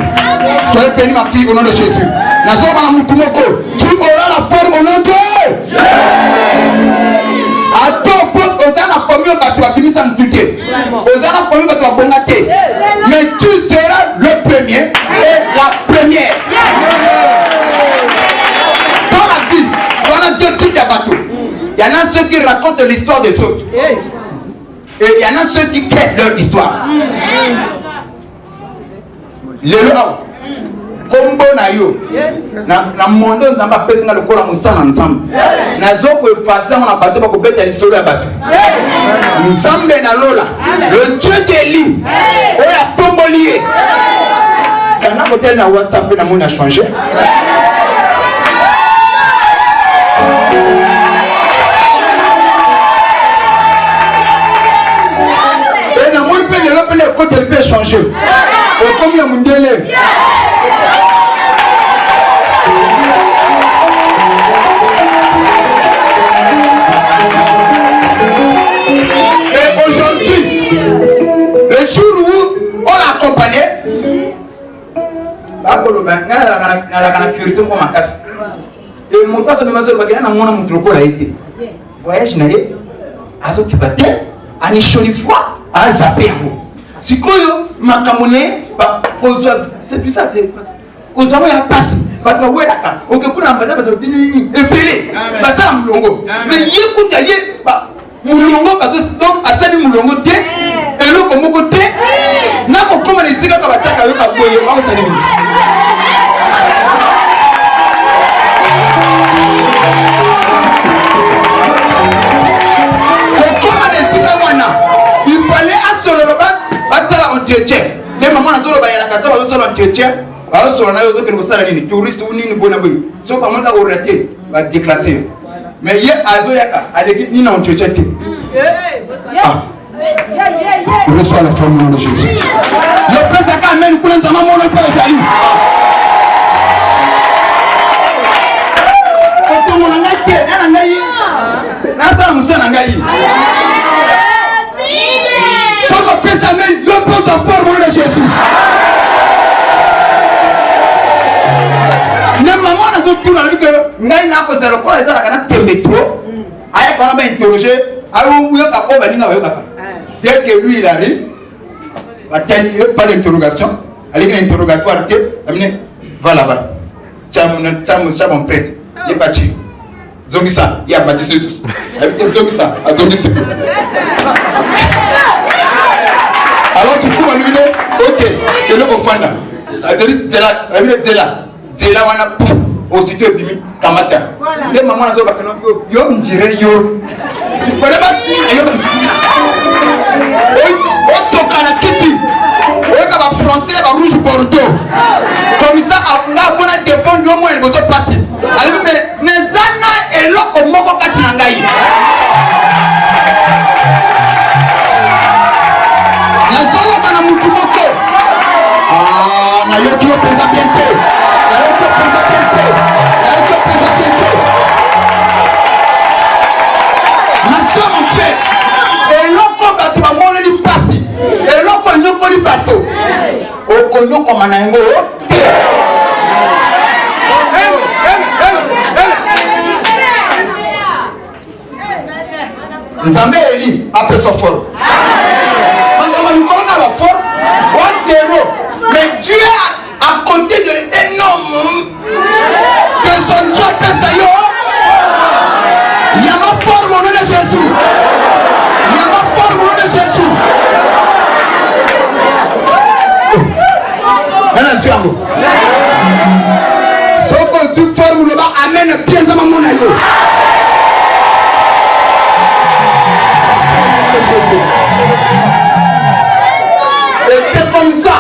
Soyez bénis ma fille au nom de Jésus. Tu auras la forme au nom de Jésus. Attends, aux gens la famille tu vas finir sans douter. Aux gens la famille tu vas bongater. Mais tu seras le premier et la ceux qui racontent l'histoire des autres. Et il y en a ceux qui créent leur histoire. Lelo kombo na yo na mondo nzamba pesi nga lokola musana ensemble nazo ko effacer na bato ba ko beta l'histoire ya bato nzambe na lola le Dieu d'Élie oya tombolié kana hotel na WhatsApp na mona changer et na mon pe le lope le côté peut changer et combien mundele le jour où on l'accompagnait, et mon père se met à mon été. Voyage naé, à ce qui battait, à nichoni froid, à zapper en haut. Si quoi, ma camonnée, c'est ça, c'est aux hommes à passer. On peut couler en madame, et pelé, ça à Moulongo. Mais il écoute aller, Moulongo, parce que donc à ça, Moulongo, et l'eau comme côté, n'a pas comme les cigares comme la tchaka avec la boye, on s'en est. Comme les cigares, il fallait à solo le bas, à entretien. Les mamans à solo, il y a la 14 solo entretien. Alors, sur les touristes ou ni bonne abonne, sauf à mon au raté, va déclasser. Mais hier, à Zoyaka, à l'équipe, ni non, tu reçois la forme au nom de Jésus. Le président amène pour l'ensemble mon père salut. Quand on a gagné, on a gagné. Nasa musa na gagné. Soit le président amène le président forme au nom de Jésus. Ne maman n'a pas tout la vie que n'a n'a pas zéro pour les gens qui ont métro. Aïe quand on va interroger, alors où est-ce qu'on va venir avec ça? Dès que lui il arrive, pas d'interrogation, allez une interrogatoire, va là-bas. Tiens mon prêtre, il est parti. Zongisa, il y a bâtissé tout. Zongisa, à Zongisa. Alors tu peux lui dire, ok, que le confanda. Zela wana pouf aussitôt bimi tamata. Les mamans na zo bakano yo njire yo. Il fallait pas yo. On toka na kiti. On ka ba français ba rouge bordeaux. Comme ça a bona défendre au moins il faut passer. Alors mais nezana eloko moko kati na ngai. Na solo bana mutu moko. Ah na yo kilo pesa biente. Ma soeur, mon frère, et l'on bateau va mourir du passé, et l'on connaît du bateau. On connaît comme un ango. Nzambe Eli après son fort. Quand on nous connaît la fort, 1-0. Mais Dieu a compté de l'énorme que son Dieu fait ça yo. Il y a ma forme au nom de Jésus. Il y a ma forme au nom de Jésus. Maintenant, tu as un mot. Sauf que tu formes le bas, amène bien ça, mon aïe. Et c'est comme ça.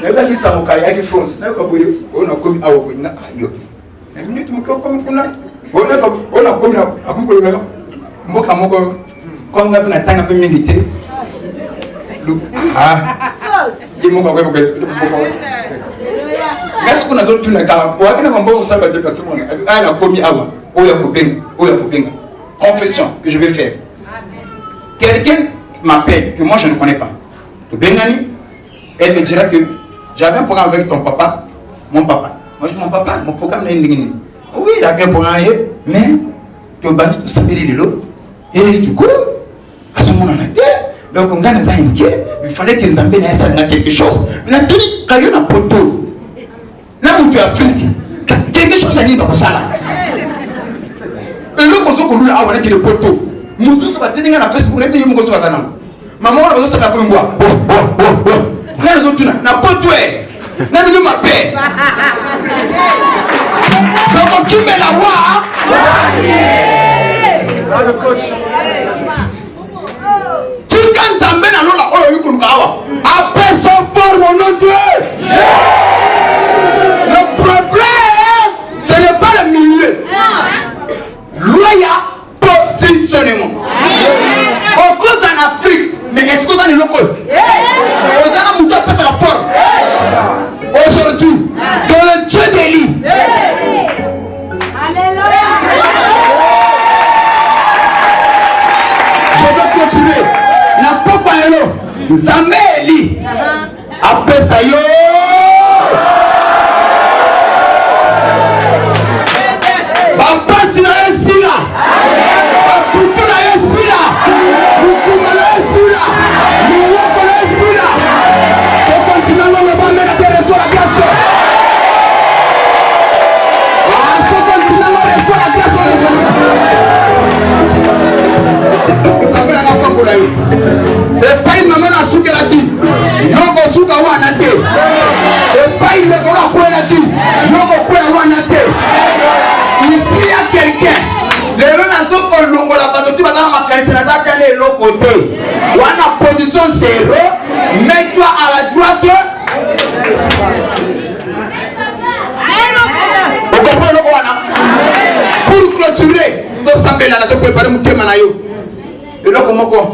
Mais là, il s'en va, il fonce. On a commis à Obrina. La minute, on a commis à Moka Moko. Quand on a un temps à peu méditer. Ah, il m'a envoyé pour que est-ce qu'on a tout le temps? On a un bon sabbat de personnes. Elle a commis à Oya. Confession que je vais faire. Quelqu'un m'appelle que moi je ne connais pas. De Bengani, elle me dira que j'avais un programme avec ton papa, mon papa. Moi je dis mon papa, mon programme n'est pas. Oui, j'avais un programme, mais tu as battu tout ça, et du coup, à ce moment-là, donc on gagne ça, il fallait que nous amènions quelque chose. On a tenu quand il y a un poteau. Là où tu as fait quelque chose, ça n'est pas ça. Et le kolula awa na kile poto mususu batinga na Facebook rete yumu kosoka sana mama wana bazo saka kumbwa ngana zo tuna na poto na mimi mape donc kimela wa tika nzambe na lola oyo yukuluka awa après son forme au nom de Dieu. Le problème ce n'est pas le milieu. Loya positionnement. On cause en Afrique, mais est-ce que vous avez le local? Vous avez un peu de forme. Aujourd'hui, que le Dieu d'Élie. Alléluia. Je veux continuer. La papa est là. Zambé Élie. Après ça, yo. On a position 0, mets-toi à la droite. Vous comprenez le quoi? Pour clôturer, nous sommes là, nous préparer mon thème. Et là, comment quoi?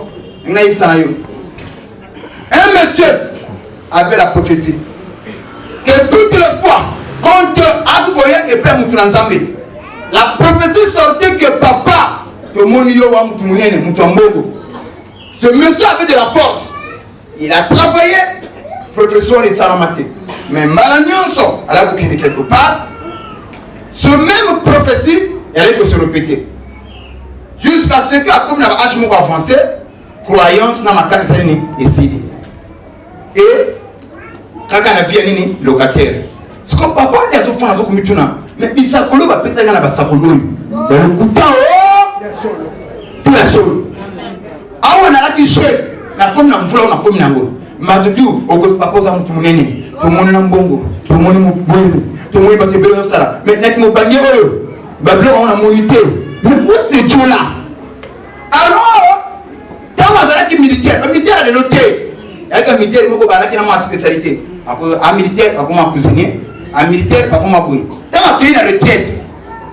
Un monsieur avait la prophétie que toutes les fois, quand Adgoye est prêt à mourir ensemble, la prophétie sortait que papa, ce monsieur avait de la force. Il a travaillé, professeur de Salamate. Mais Malagnon, elle a de quelque part. Ce même prophétie, elle allait se répéter. Jusqu'à ce que, comme la hache m'a avancé, croyance dans ma case est décidée. Et quand on a vu un locataire, c'est comme papa, il y a des enfants qui sont mais il s'est collé, il va passer dans la basakolo. Dans le coup de tout la solo. Ah, on a la t-shirt. La pomme n'a pas la pomme n'a pas. Matutu, au cause papa, ça m'a tout mon aîné. Tout le monde est en bongo. Tout le monde est mon bongo. Tout le monde est battu dans le salon. Mais n'est-ce mon panier? Babylon, on a monité. Mais où c'est Dieu là? Alors, quand on a la militaire, le militaire a noté. Avec un militaire, il faut qu'il ait ma spécialité. Un militaire, pas comme un cuisinier. Un militaire, pas comme un bouille. Quand on a payé la retraite,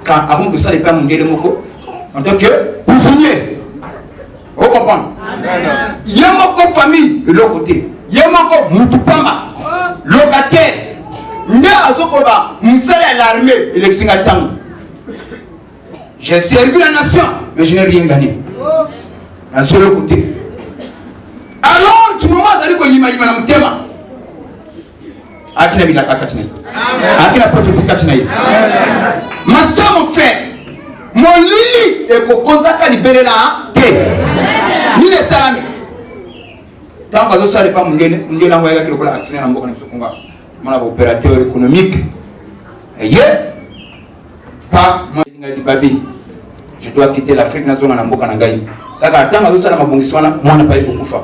quand avant que ça n'est pas mon dieu de moko, en tant que cuisinier. Vous comprenez? Il y a une famille de l'autre côté. Il y a une Moutupama, locataire. Il y a un salaire à l'armée et l'ex-Singatang. J'ai servi la nation, mais je n'ai rien gagné. Dans ce côté. Alors, tu me vois, ça dit que l'imam est un thème. Akina bila kakatinaï. Akina prophétie katinaï. Ma soeur, mon frère, mon lili est pour konzaka libéré là. Ni les salami. Tant que ça n'est pas mon lili, on dit là où il y a quelque chose à actionner dans mon connexion. Mon opérateur économique. Et pas moi di babi. Je dois quitter l'Afrique na zone na mboka na ngai. Daga tanga zo sala mabongiswana mwana pa yiko kufa.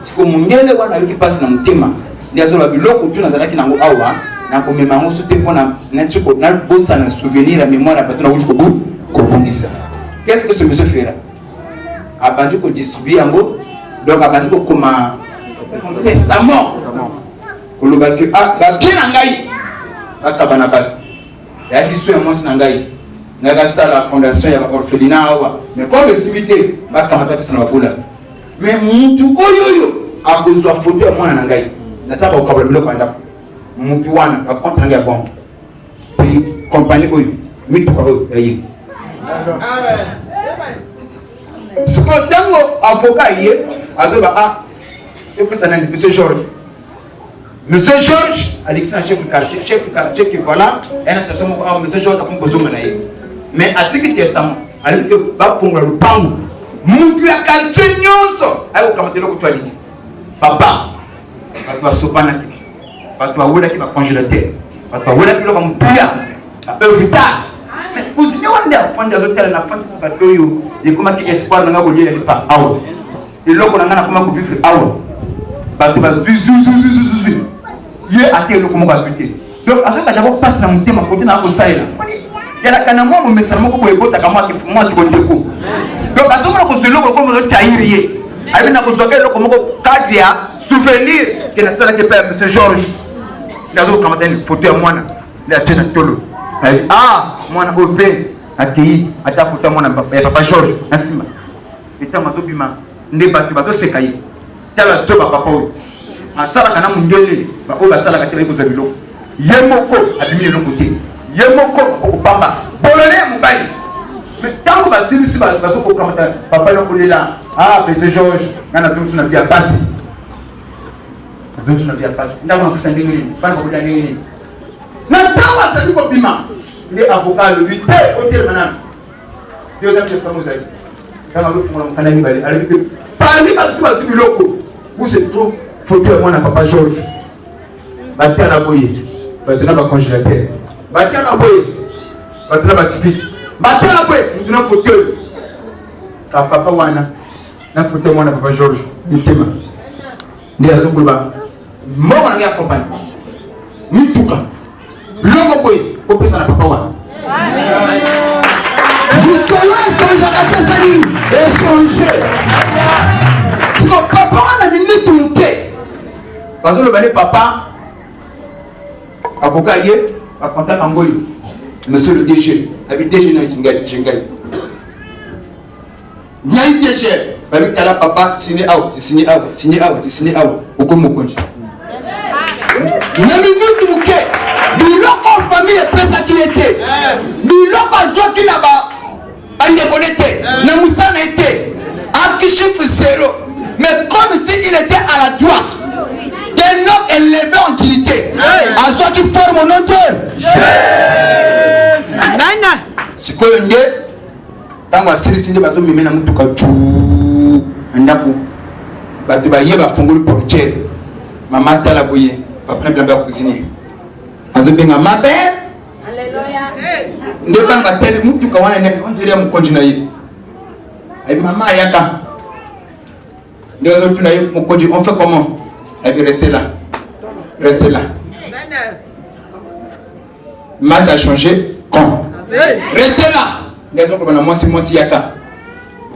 Siko mungele wana yoki passe na mutema. Ndiazo ba biloko tuna zalaki nango awa na komema ngo sote pona na tshiko na bossa na souvenir à mémoire à patuna wuti ko bongisa. Qu'est-ce que ce monsieur fait là? Abandi ko distribuer yango donc abandi ko koma testament. Ko loba ke ba kina ngai bakabana ba. Ya diso ya mwasi na ngai. Naga la fondation ya orphelinat awa. Mais comme le cimetière bakamata pesa na bakula. Mais mutu oyoyo akozwa photo ya mwana na ngai. Nataka ukabla biloko anda mutu wana bakonta nanga bon. Puis compagnie oyo mitu kwa oyo ayi. Amen. Siko tango avocat yé azoba et puis ça n'a monsieur Georges. Monsieur Georges, Alexandre chef du quartier qui voilà, un association monsieur Georges a composé mon aïe. Mais à titre testament, alors que va pour le pang, mutu ya quartier nyonso, ayo kamate loko twali. Papa, papa sopana, papa wala ki ba congélateur, papa wala ki loko mpuya, appel vital. mais position on est à fond de l'hôtel la fin pour bateau yo et comment qui espoir n'a pas lié pas out et là on a comment vivre out bateau va yé até le comment va suite donc à ce que j'avais passé dans mon thème à côté dans comme ça là il y a la canama mon message moi pour écouter comme moi qui connais beaucoup donc à ce moment là que le comme le tailler avec na ko soke le comme kadia souvenir que na sala que père monsieur Georges ndazo kamata ni photo ya mwana la tena tolo ah mwana ope aki ata photo mwana papa Georges nasima eta mazobima nde bato sekayi tala to papa Paul asala kana mundele ba o basala ka tele ko zabilo yemoko adimile no côté yemoko okupamba bolole mubali mais tant que basili si bato ko kamata papa no kolela ah monsieur Georges ngana tuntu na via basi donc tu n'as pas ndawa kusanga nini bana ko dani nini na tawa sa ko bima les avocats le 8 hôtel manam deux ans de fameux amis kama le fond kana ni bali avec parmi ba tu loko où c'est trop photo moi na papa Georges batana boye batana ba congélateur batana boye batana ba civique batana boye tuna photo ka papa wana na photo moi na papa Georges nitima ndia zongulba moi on a accompagné ni tuka longo boy au pesa na papa wa nous sommes échanger à Tanzanie échanger tu vois papa on a minute tunte parce que le balé papa avocat yé a contact angoyo monsieur le DG avec DG na jingai nyai DG avec tala papa signé out au comme konji nami mutu muke biloko famille pesa qui était biloko zoki na ba ande connecté na musana était à qui chiffre 0 mais comme si il était à la droite d'un homme élevé en dignité à soi qui forme mon nom de sikoyo nde tango asirisi nde bazo mimena mutuka tu ndako bato bayeba fongoli portière mama tala boye papa na bien cuisiner azobenga ma belle alléluia nde banga tele mutuka wana ne on dirait mu konji na ye ay mama yaka nde zo tuna ye mu konji on fait comment elle veut rester là match a changé quand restez là nde zo ko bana mosi yaka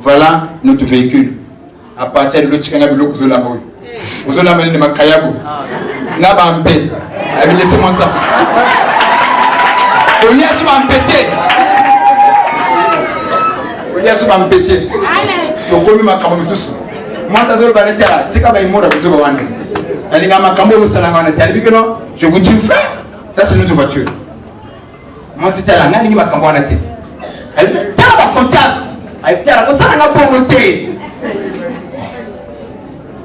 voilà notre véhicule à partir de l'autre canal de l'eau que la boue vous en amenez de ma kayabu n'a pas un peu laissez-moi ça on y a souvent pété donc comme ma caméra moi ça se le balai là c'est quand même moi là vous savez on est dans ma caméra au salon on est allé que non je vous dis frère ça c'est notre voiture moi c'était là n'a ni ma caméra on était elle t'as pas comptable elle t'as la ça n'a pas monté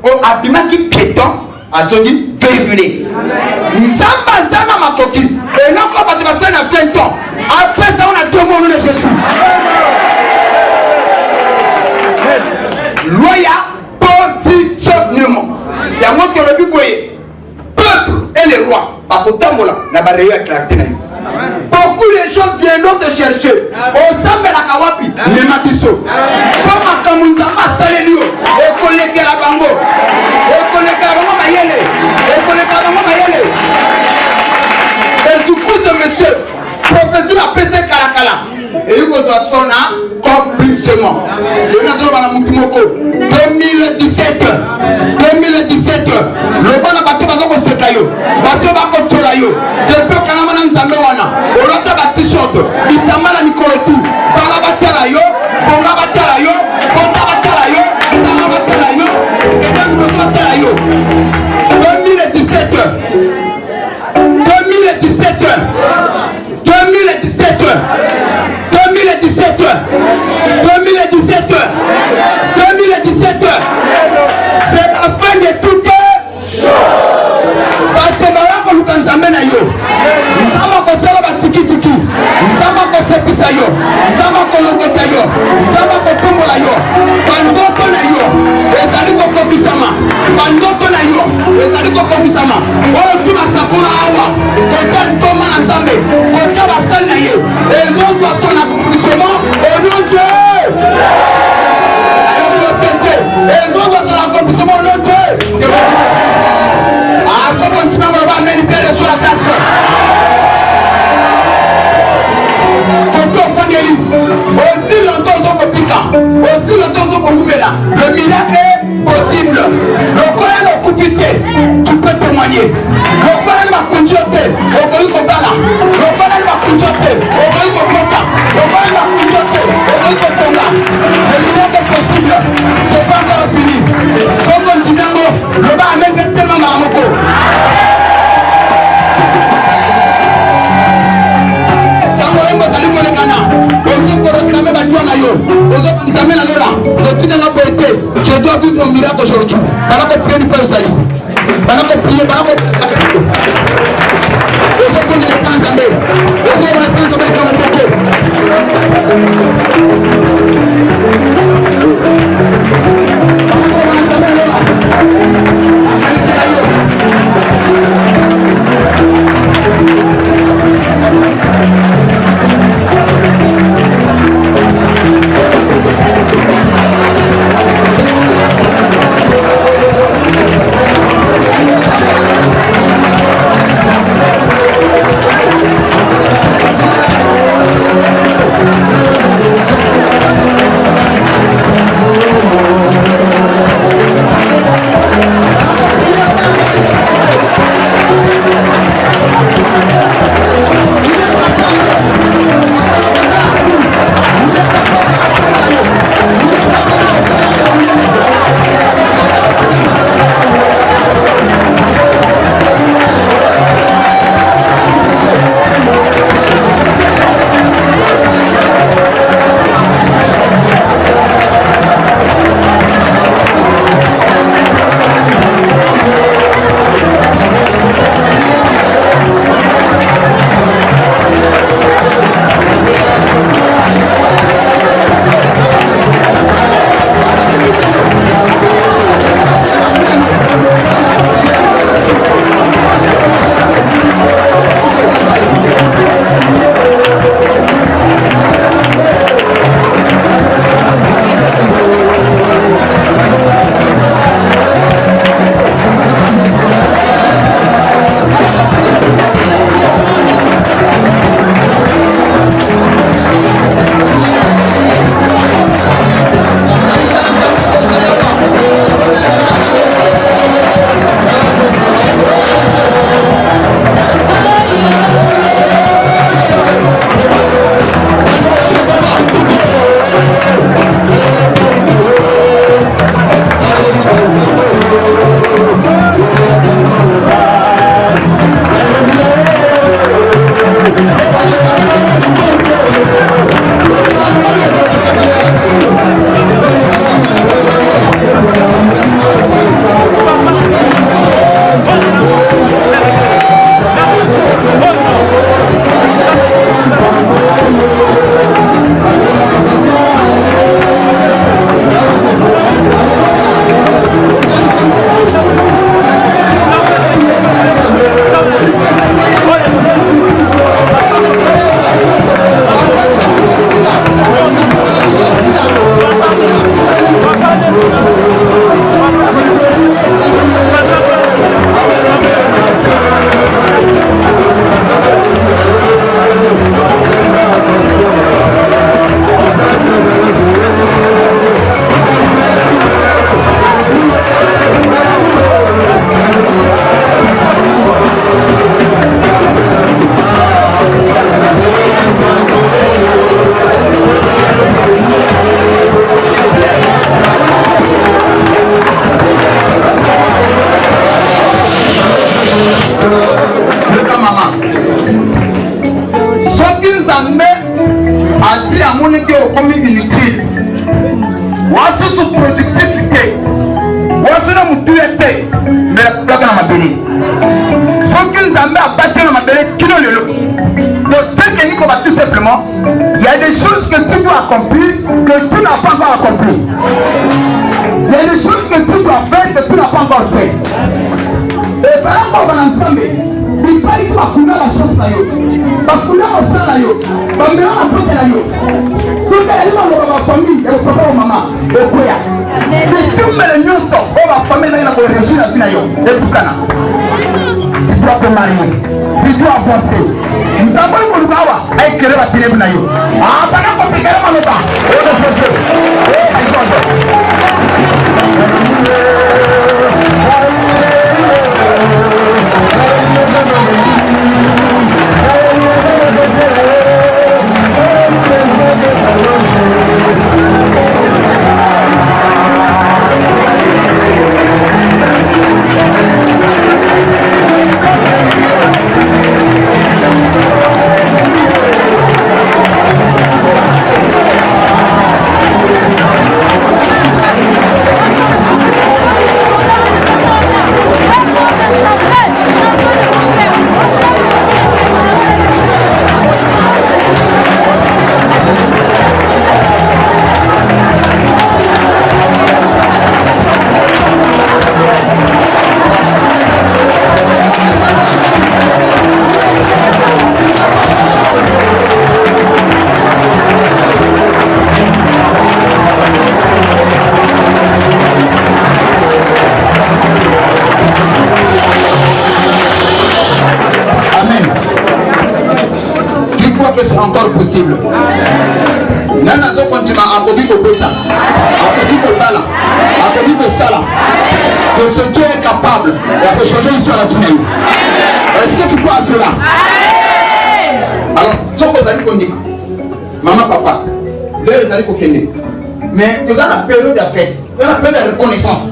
o abimaki piéton azongi véhiculé nzamba zana makoki eloko bato basala na 20 ans après ça on a deux mots de Jésus loya positionnement yango tolobi boye peuple et les rois bakotambola na bareyo ya clarté na yo beaucoup de gens viendront te chercher osambelaka wapi ndema biso po makambo nzambe asaleli yo ekolekela bango mayele et du coup ce monsieur prophétie va peser kalakala et il doit sona complètement le nazolo bana mutu moko 2017 le bana bato bazoko seka yo bato bako tola yo depuis kana na nzambe wana olota ba t-shirt bitambala mikolo tu bala batala yo bonga batala yo bonga batala yo sala batala yo sekeda ngo batala yo 2017 c'est la fin de tout bato balako luka nzambe na yo nzambe akosala batiki nzambe aussi le temps qu'on vous met là, le miracle est possible. Le Coran est occupé, tu peux témoigner. Le Coran va continuer, au pays qu'on va là. Le Coran va continuer, au pays qu'on va là. Le Coran va continuer, au pays qu'on va là. Le miracle est possible, c'est pas encore fini. Sans continuer, le bas amène tellement maramoko. Je dois vivre mon miracle aujourd'hui. Pendant qu'on prie, nous pouvons salir. Pendant qu'on prie, pendant qu'on prie. Vous êtes les plans zambés. Vous êtes les plans zambés comme un photo. Il y a des choses que tu dois accomplir que tu n'as pas encore accompli. Il y a des choses que tu dois faire que tu n'as pas encore fait. Et par rapport à l'ensemble, il paraît que tu vas couler la chose là. Tu vas couler au sang là. Tu vas mettre la porte là. Si tu es dans la famille, et le papa ou maman, et quoi ya. Mais tu mets le nyonso, on va famille là, il y a une régie là, et tout ça. Tu dois te marier. Tu dois avancer. Nous avons une bonne avec que la télé. Ah, pendant qu'on peut faire un akoki kobala, akoki kosala, que ce Dieu est capable de changer l'histoire à la fin. Est-ce que tu crois à cela? Alors, ce que vous allez dire, maman, papa, là vous allez kokende. Mais vous avez la période d'affect, vous avez la période de reconnaissance.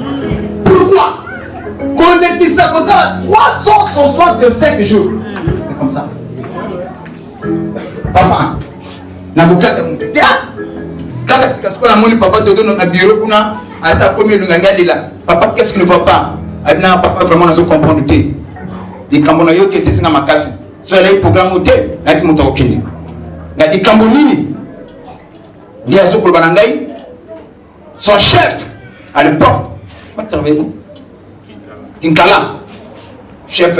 Pourquoi? Connectez ça comme ça 365 jours. C'est comme ça. Papa, na bukaka kaka sikasiko na moni papa te donne un bureau pour na à sa première nganga là. Papa, qu'est-ce qui ne va pas? Abina papa vraiment na zo comprendre te. Di kambona yo te singa makasi. So le programme te na ki moto okende. Na di kambonini. Ndia zo ko banangai. Son chef à l'époque, comment travaillez-vous? Kinkala, chef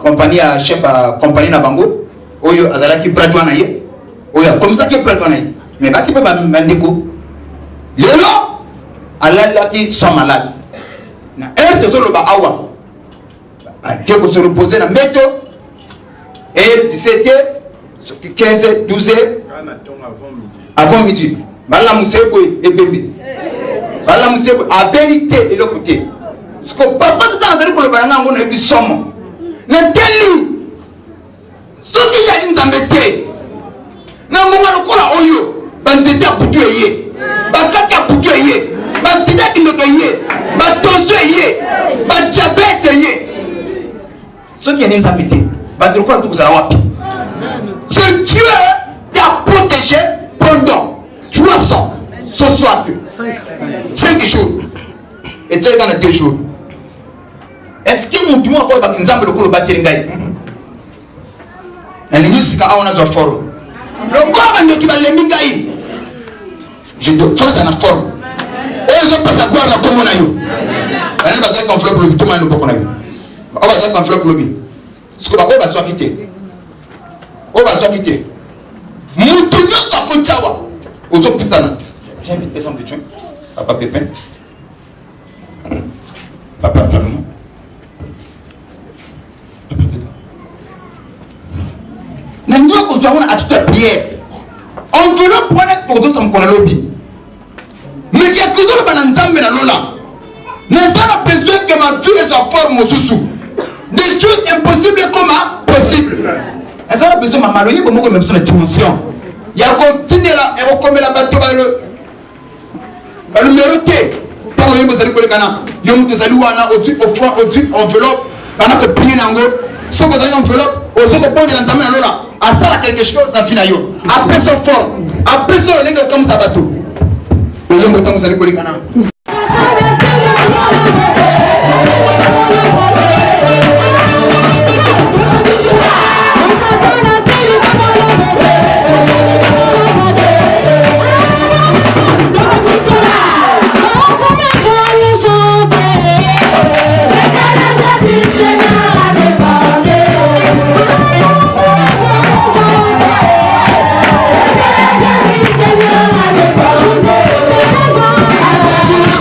compagnie na bango, oyo azalaki pradwa na ye, oyo comme ça qui pradwa na ye. Mais ba ki pe ba mandeko. Lelo alalaki sont malades. Na de solo ba awa. Qui ko se reposer na météo et 17h, 15h, 12h avant midi. Bala musebo e bembi. Bala musebo a vérité et le côté. Ce que papa tout dans le balanga ngona e bisomo. Na teli. Soki ya nzambete. Na munga lokola oyo, banzete aputu eye. Bakaka aputu eye. Basida kindoke eye. Batonso eye. Ba diabète eye. Soki ya nzambete. Badroko tout kozala wapi. Ce Dieu t'a protégé pendant 5 jours. Et tu es dans les 2 jours. Est-ce que mon dimanche encore dans Nzambe le kolo bateri ngai? Na musique a on a zo foro. Le corps ndo ki ba lembi ngai. Je dois faire ça na forme. Et je passe à gloire la comme on a eu. Bana ba ta conflop le tout manu poko na eu. O ba ta conflop le bi. Ce que ba ko ba so quitter. O ba so quitter. Mutu no so ko chawa. Ozo pitana. J'invite les hommes de Dieu. Papa Pépin. Papa Salomon. Nous avons à toute prière. On veut le prendre pour d'autres sans qu'on a lobby. Mais il y a que ça dans Nzambe na lola. Nous avons besoin que ma vie soit forme au sous. Des choses impossibles comme possible. Nous avons besoin de ma maloyer pour moi même sur la dimension. Il y a continué là et on commet la bateau le numéro T. Pour le vous allez coller cana. Yom vous allez wana au front au enveloppe. On a que prier nango. Ce que vous avez enveloppe, au second point de Nzambe na lola. À ça quelque chose ça finit yo. Après ce fort, après ce on est comme ça bateau. Le yom vous allez coller cana. Thank you.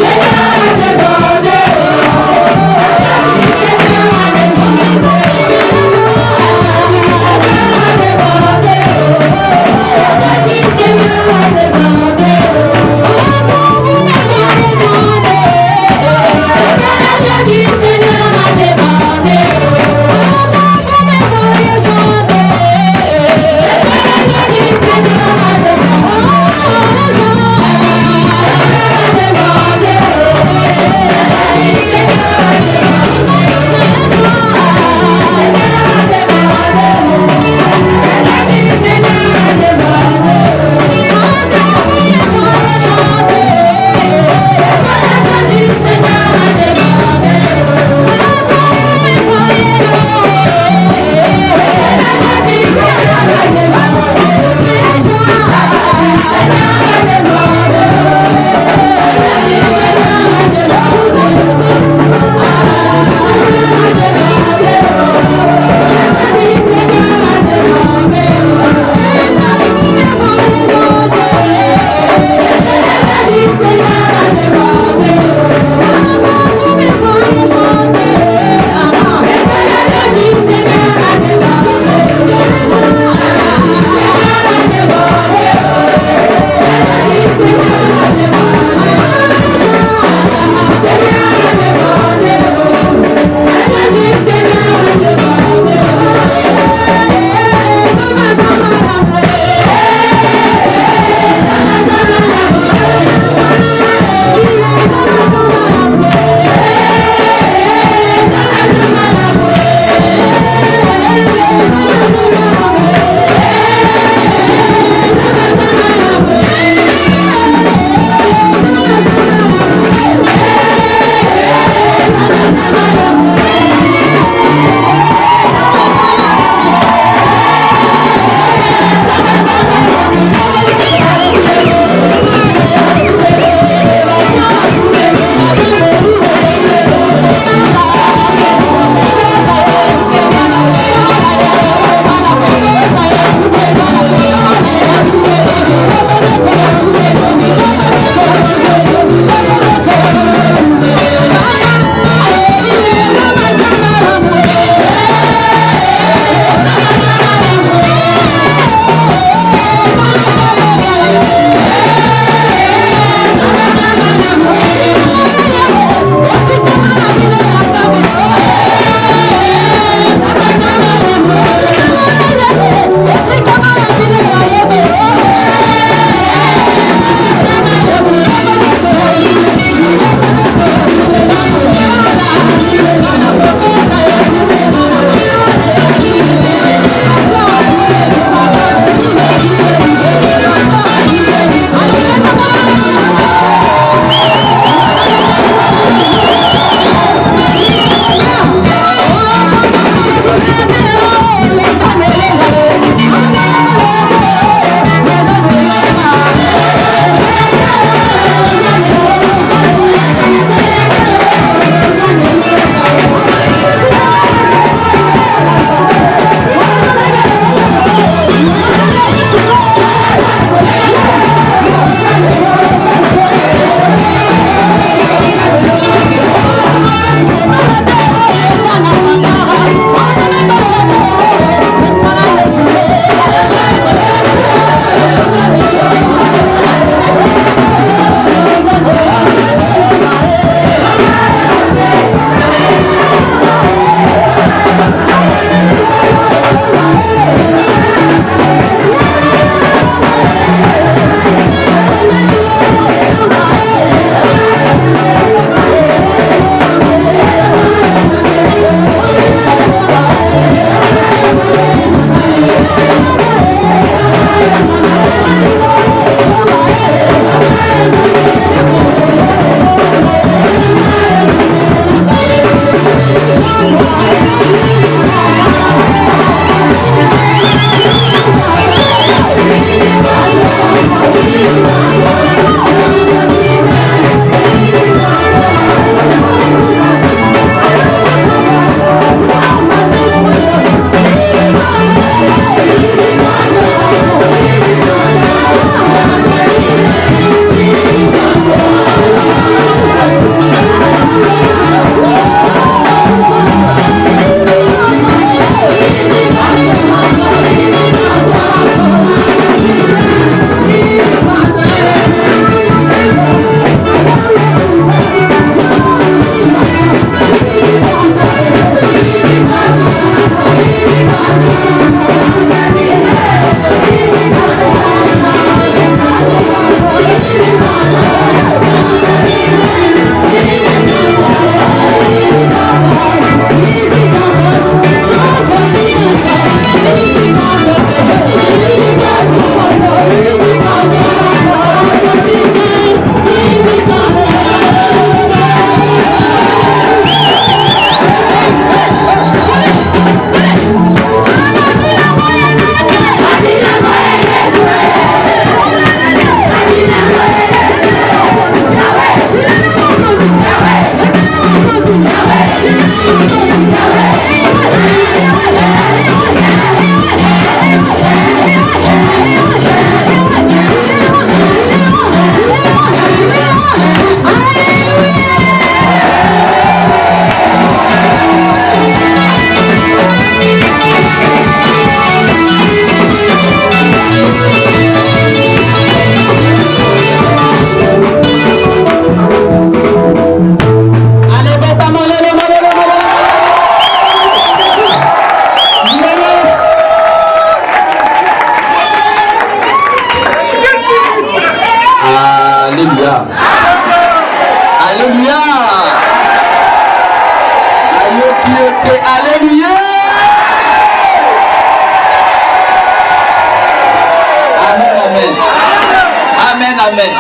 amen.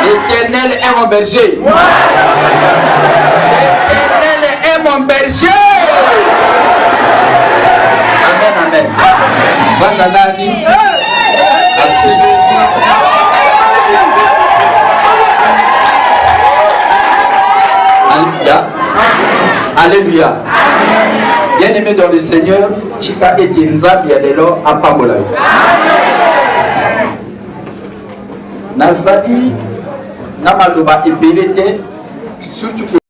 L'Éternel est mon berger. L'Éternel est mon berger. Amen, amen. Vandanani. Alléluia. Alléluia. Bien-aimé dans le Seigneur, Chika et Nzambi Alelo Apamola. Nazali Namaloba Ebelete, surtout